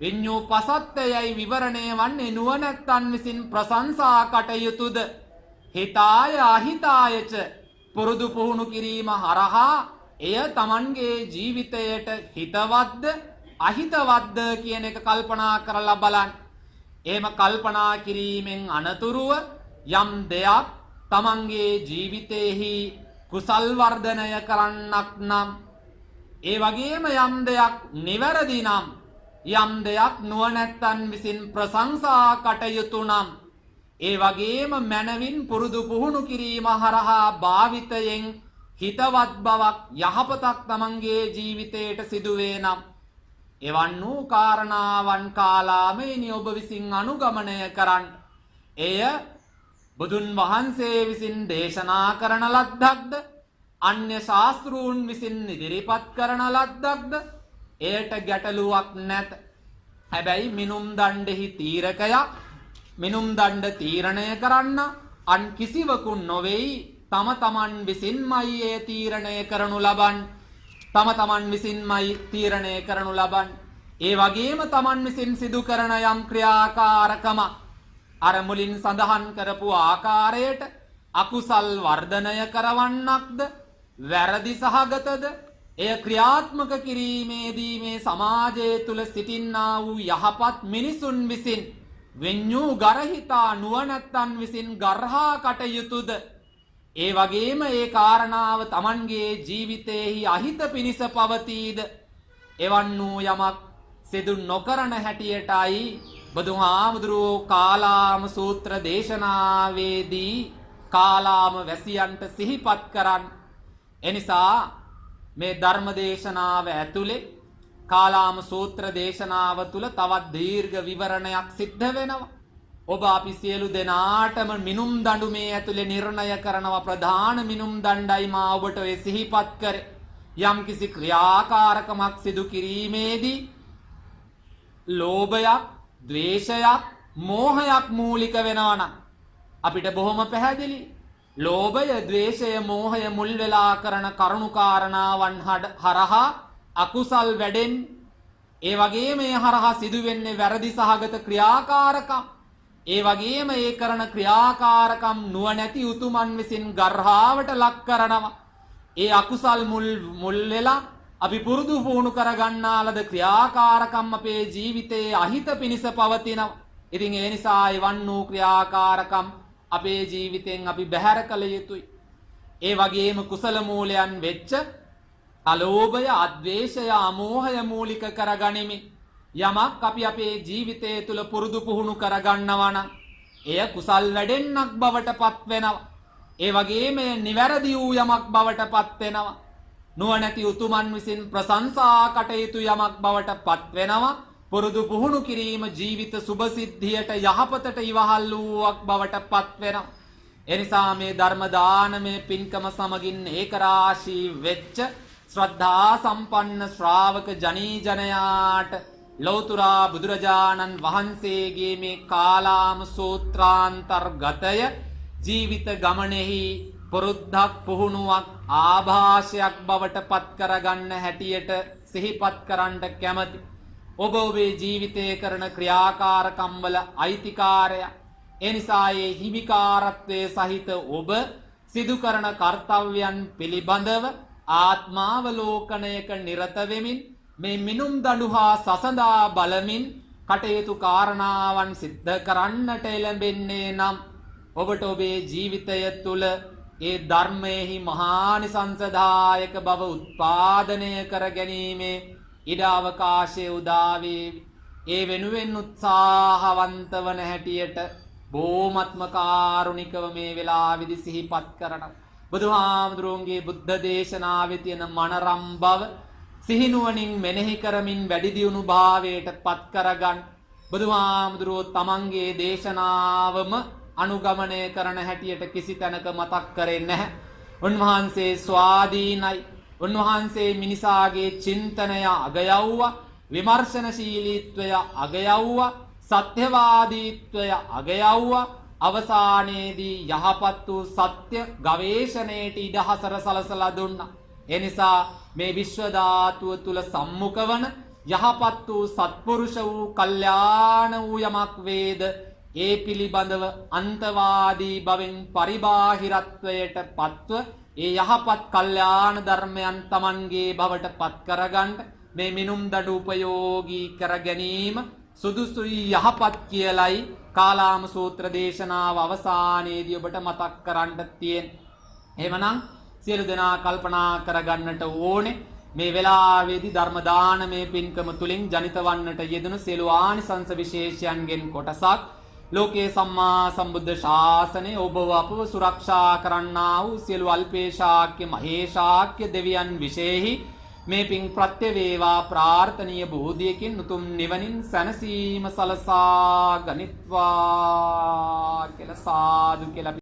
විඤ්ඤූ පසත්තයයි විවරණය වන්නේ නුවණැත්තන් විසින් ප්‍රශංසා කටයුතුද හිතාය අහිතායච. පුරුදු පුහුණු කිරීම හරහා එය තමන්ගේ ජීවිතයට හිතවත්ද අහිතවත්ද කියන එක කල්පනා කරලා බලන්න. එහෙම කල්පනා කිරීමෙන් අනතුරුව යම් දෙයක් තමන්ගේ ජීවිතේහි කුසල් වර්ධනය කරන්නක් නම්, ඒ වගේම යම් දෙයක් නිවැරදි නම්, යම් දෙයක් නුවණැත්තන් විසින් ප්‍රශංසා කටයුතු නම්, ඒ වගේම මනවින් පුරුදු පුහුණු කිරීම හරහා භාවිතයෙන් හිතවත් බවක් යහපතක් තමන්ගේ ජීවිතයට සිදුවේ නම්, එවන් වූ කාරණාවන් කාලාමේනි ඔබ විසින් අනුගමනය කරන්න. එය බුදුන් වහන්සේ විසින් දේශනා කරන ලද්දක්ද, අන්‍ය ශාස්ත්‍රූන් විසින් ඉදිරිපත් කරන ලද්දක්ද, එයට ගැටලුවක් නැත. හැබැයි මිනුම් දණ්ඩෙහි තීරකයක්, මිනුම් දණ්ඩ තීරණය කරන්න අන් කිසිවකු නොවේයි. තම තමන් විසින්මයි ඒ තීරණය කරනු ලබන්නේ. තම තමන් විසින්මයි තීරණය කරනු ලබන්නේ. ඒ වගේම තමන් විසින් සිදු කරන යම් ක්‍රියාකාරකම අර මුලින් සඳහන් කරපු ආකාරයට අකුසල් වර්ධනය කරවන්නක්ද වැරදි සහගතද එය ක්‍රියාත්මක කිරීමේදී මේ සමාජය තුල සිටින්නා වූ යහපත් මිනිසුන් විසින් වෙඤ්ඤූ ගරහිතා නුවණැත්තන් විසින් ගර්හා කටයුතුද ඒ වගේම ඒ කාරණාව Tamanගේ ජීවිතයේහි අහිත පිනිස පවතීද එවන් වූ යමක් සිදු නොකරන හැටියටයි බුදුහාමුදුරුවෝ කාලාම සූත්‍ර දේශනාවේදී කාලාම වැසියන්ට සිහිපත් කරන් එනිසා මේ ධර්ම දේශනාව ඇතුලේ කාලාම සූත්‍ර දේශනාව තුල තවත් දීර්ඝ විවරණයක් සිද්ධ වෙනවා. ඔබ අපි සියලු දෙනාටම මිනුම් දඬු මේ ඇතුලේ නිර්ණය කරනවා. ප්‍රධාන මිනුම් දණ්ඩයි මා ඔබට ඔය සිහිපත් කරේ. යම්කිසි ක්‍රියාකාරකමක් සිදු කිරීමේදී ලෝභයක්, ද්වේෂයක්, මෝහයක් මූලික වෙනවා නම් අපිට බොහොම පැහැදිලි. ලෝභය, ද්වේෂය, මෝහය මුල් වෙලා කරන කරුණු කාරණාවන් හරහා අකුසල් වැඩෙන් ඒ වගේම මේ හරහා සිදුවෙන්නේ වැරදි සහගත ක්‍රියාකාරකම්. ඒ වගේම ඒ කරන ක්‍රියාකාරකම් නුවණැති උතුමන් විසින් ගර්හාවට ලක් කරනවා. ඒ අකුසල් මුල් වෙලා අපි පුරුදු පුහුණු කරගන්නා ලද ක්‍රියාකාරකම් අපේ ජීවිතයේ අහිත පිනිස පවතිනවා. ඉතින් ඒ නිසා එවන් වූ ක්‍රියාකාරකම් අපේ ජීවිතෙන් අපි බැහැර කළ යුතුයි. ඒ වගේම කුසල මූලයන් වෙච්ච අලෝභය, අද්වේෂය, අමෝහය මූලික කරගනිමින් යමක් අපි අපේ ජීවිතය තුළ පුරුදු පුහුණු කරගන්නවා නම් එය කුසල් වැඩෙන්නක් බවට පත් වෙනවා. ඒ වගේම නිවැරදි වූ යමක් බවට පත් වෙනවා. නුවණැති උතුමන් විසින් ප්‍රශංසා කටයුතු යමක් බවට පත් වෙනවා. පුරුදු පුහුණු කිරීම ජීවිත සුභසිද්ධියට යහපතට ඉවහල් වූවක් බවට පත් වෙනවා. එනිසා මේ ධර්ම දානමය පින්කම සමගින් ඒකරාශී වෙච්ච ශ්‍රද්ධා සම්පන්න ශ්‍රාවක ජනී ජනයාට ලෞතුරා බුදුරජාණන් වහන්සේගේ මේ කාලාම සූත්‍රාන්තර්ගතය ජීවිත ගමනේහි පුරුද්දක් පුහුණුවක් ආభాෂයක් බවට පත් කරගන්න හැටියට සිහිපත් කරන්න කැමැති. ඔබ ඔබේ ජීවිතයේ කරන ක්‍රියාකාරකම් වල අයිතිකාරය. ඒ නිසා ඒ හිමිකාරත්වයේ සහිත ඔබ සිදු කරන කර්තව්‍යයන් පිළිබඳව ආත්මාවලෝකනයක නිරත වෙමින් මේ මිනුම් දඬු හා සසඳා බලමින් කටයුතු කාරණාවන් සිද්ධ කරන්නට එළඹෙන්නේ නම් ඔබට ඔබේ ජීවිතය තුළ ඒ ධර්මයේහි මහානිසංසදායක බව උත්පාදනය කර ගැනීමේ ඉඩ අවකාශය උදා වේවි. ඒ වෙනුවෙන් උත්සාහවන්ත වන හැටියට බොහොමත්ම කාරුණිකව මේ වෙලාවේදී සිහිපත් කරනවා. බුදුහාමුදුරුවන්ගේ බුද්ධ දේශනාවේ තියෙන මනරම් බව සිහිනුවණින් මෙනෙහි කරමින් වැඩි දියුණු භාවයට පත් කරගන්න. බුදුහාමුදුරුවෝ තමන්ගේ දේශනාවම අනුගමනය කරන හැටියට කිසි තැනක මතක් කරේ නැහැ. උන්වහන්සේ ස්වාධීනයි. උන්වහන්සේ මිනිසාගේ චින්තනය අගයවුවා, විමර්ශනශීලීත්වය අගයවුවා, සත්‍යවාදීත්වය අගයවුවා. අවසානයේදී යහපත් වූ සත්‍ය ගවේෂණයට ඉඩ හසර සලසලා දුන්නා. එනිසා මේ විශ්ව ධාතුව තුල සම්මුඛ වන යහපත් වූ සත්පුරුෂ වූ කල්යාණ වූ යමක් වේද ඒ පිළිබඳව අන්තවාදී බවෙන් පරිබාහිරත්වයට පත්ව ඒ යහපත් කල්යාණ ධර්මයන් Tamanගේ බවට පත් කරගන්න මේ මිනුම් දඩු උපයෝගී කර ගැනීම සුදුසුයි යහපත් කියලයි කාලාම සූත්‍ර දේශනාව අවසානයේදී ඔබට මතක් කරන්න තියෙන්නේ. එහෙමනම් සියලු දෙනා කල්පනා කරගන්නට ඕනේ මේ වෙලාවේදී ධර්ම දානමේ පින්කම තුලින් ජනිත වන්නට යෙදුණු සියලු ආනිසංස විශේෂයන්ගෙන් කොටසක් ලෝකේ සම්මා සම්බුද්ධ ශාසනය ඔබ අපව සුරක්ෂා කරන්නා වූ සියලු අල්පේශාක්‍ය මහේශාක්‍ය දෙවියන් විශේෂෙහි මේ පින් ප්‍රත්‍ය වේවා ප්‍රාර්ථනීය බෝධියකින් උතුම් නිවනින් සැනසීම සලසා ගනිත්වා කියලා සාදු කියලා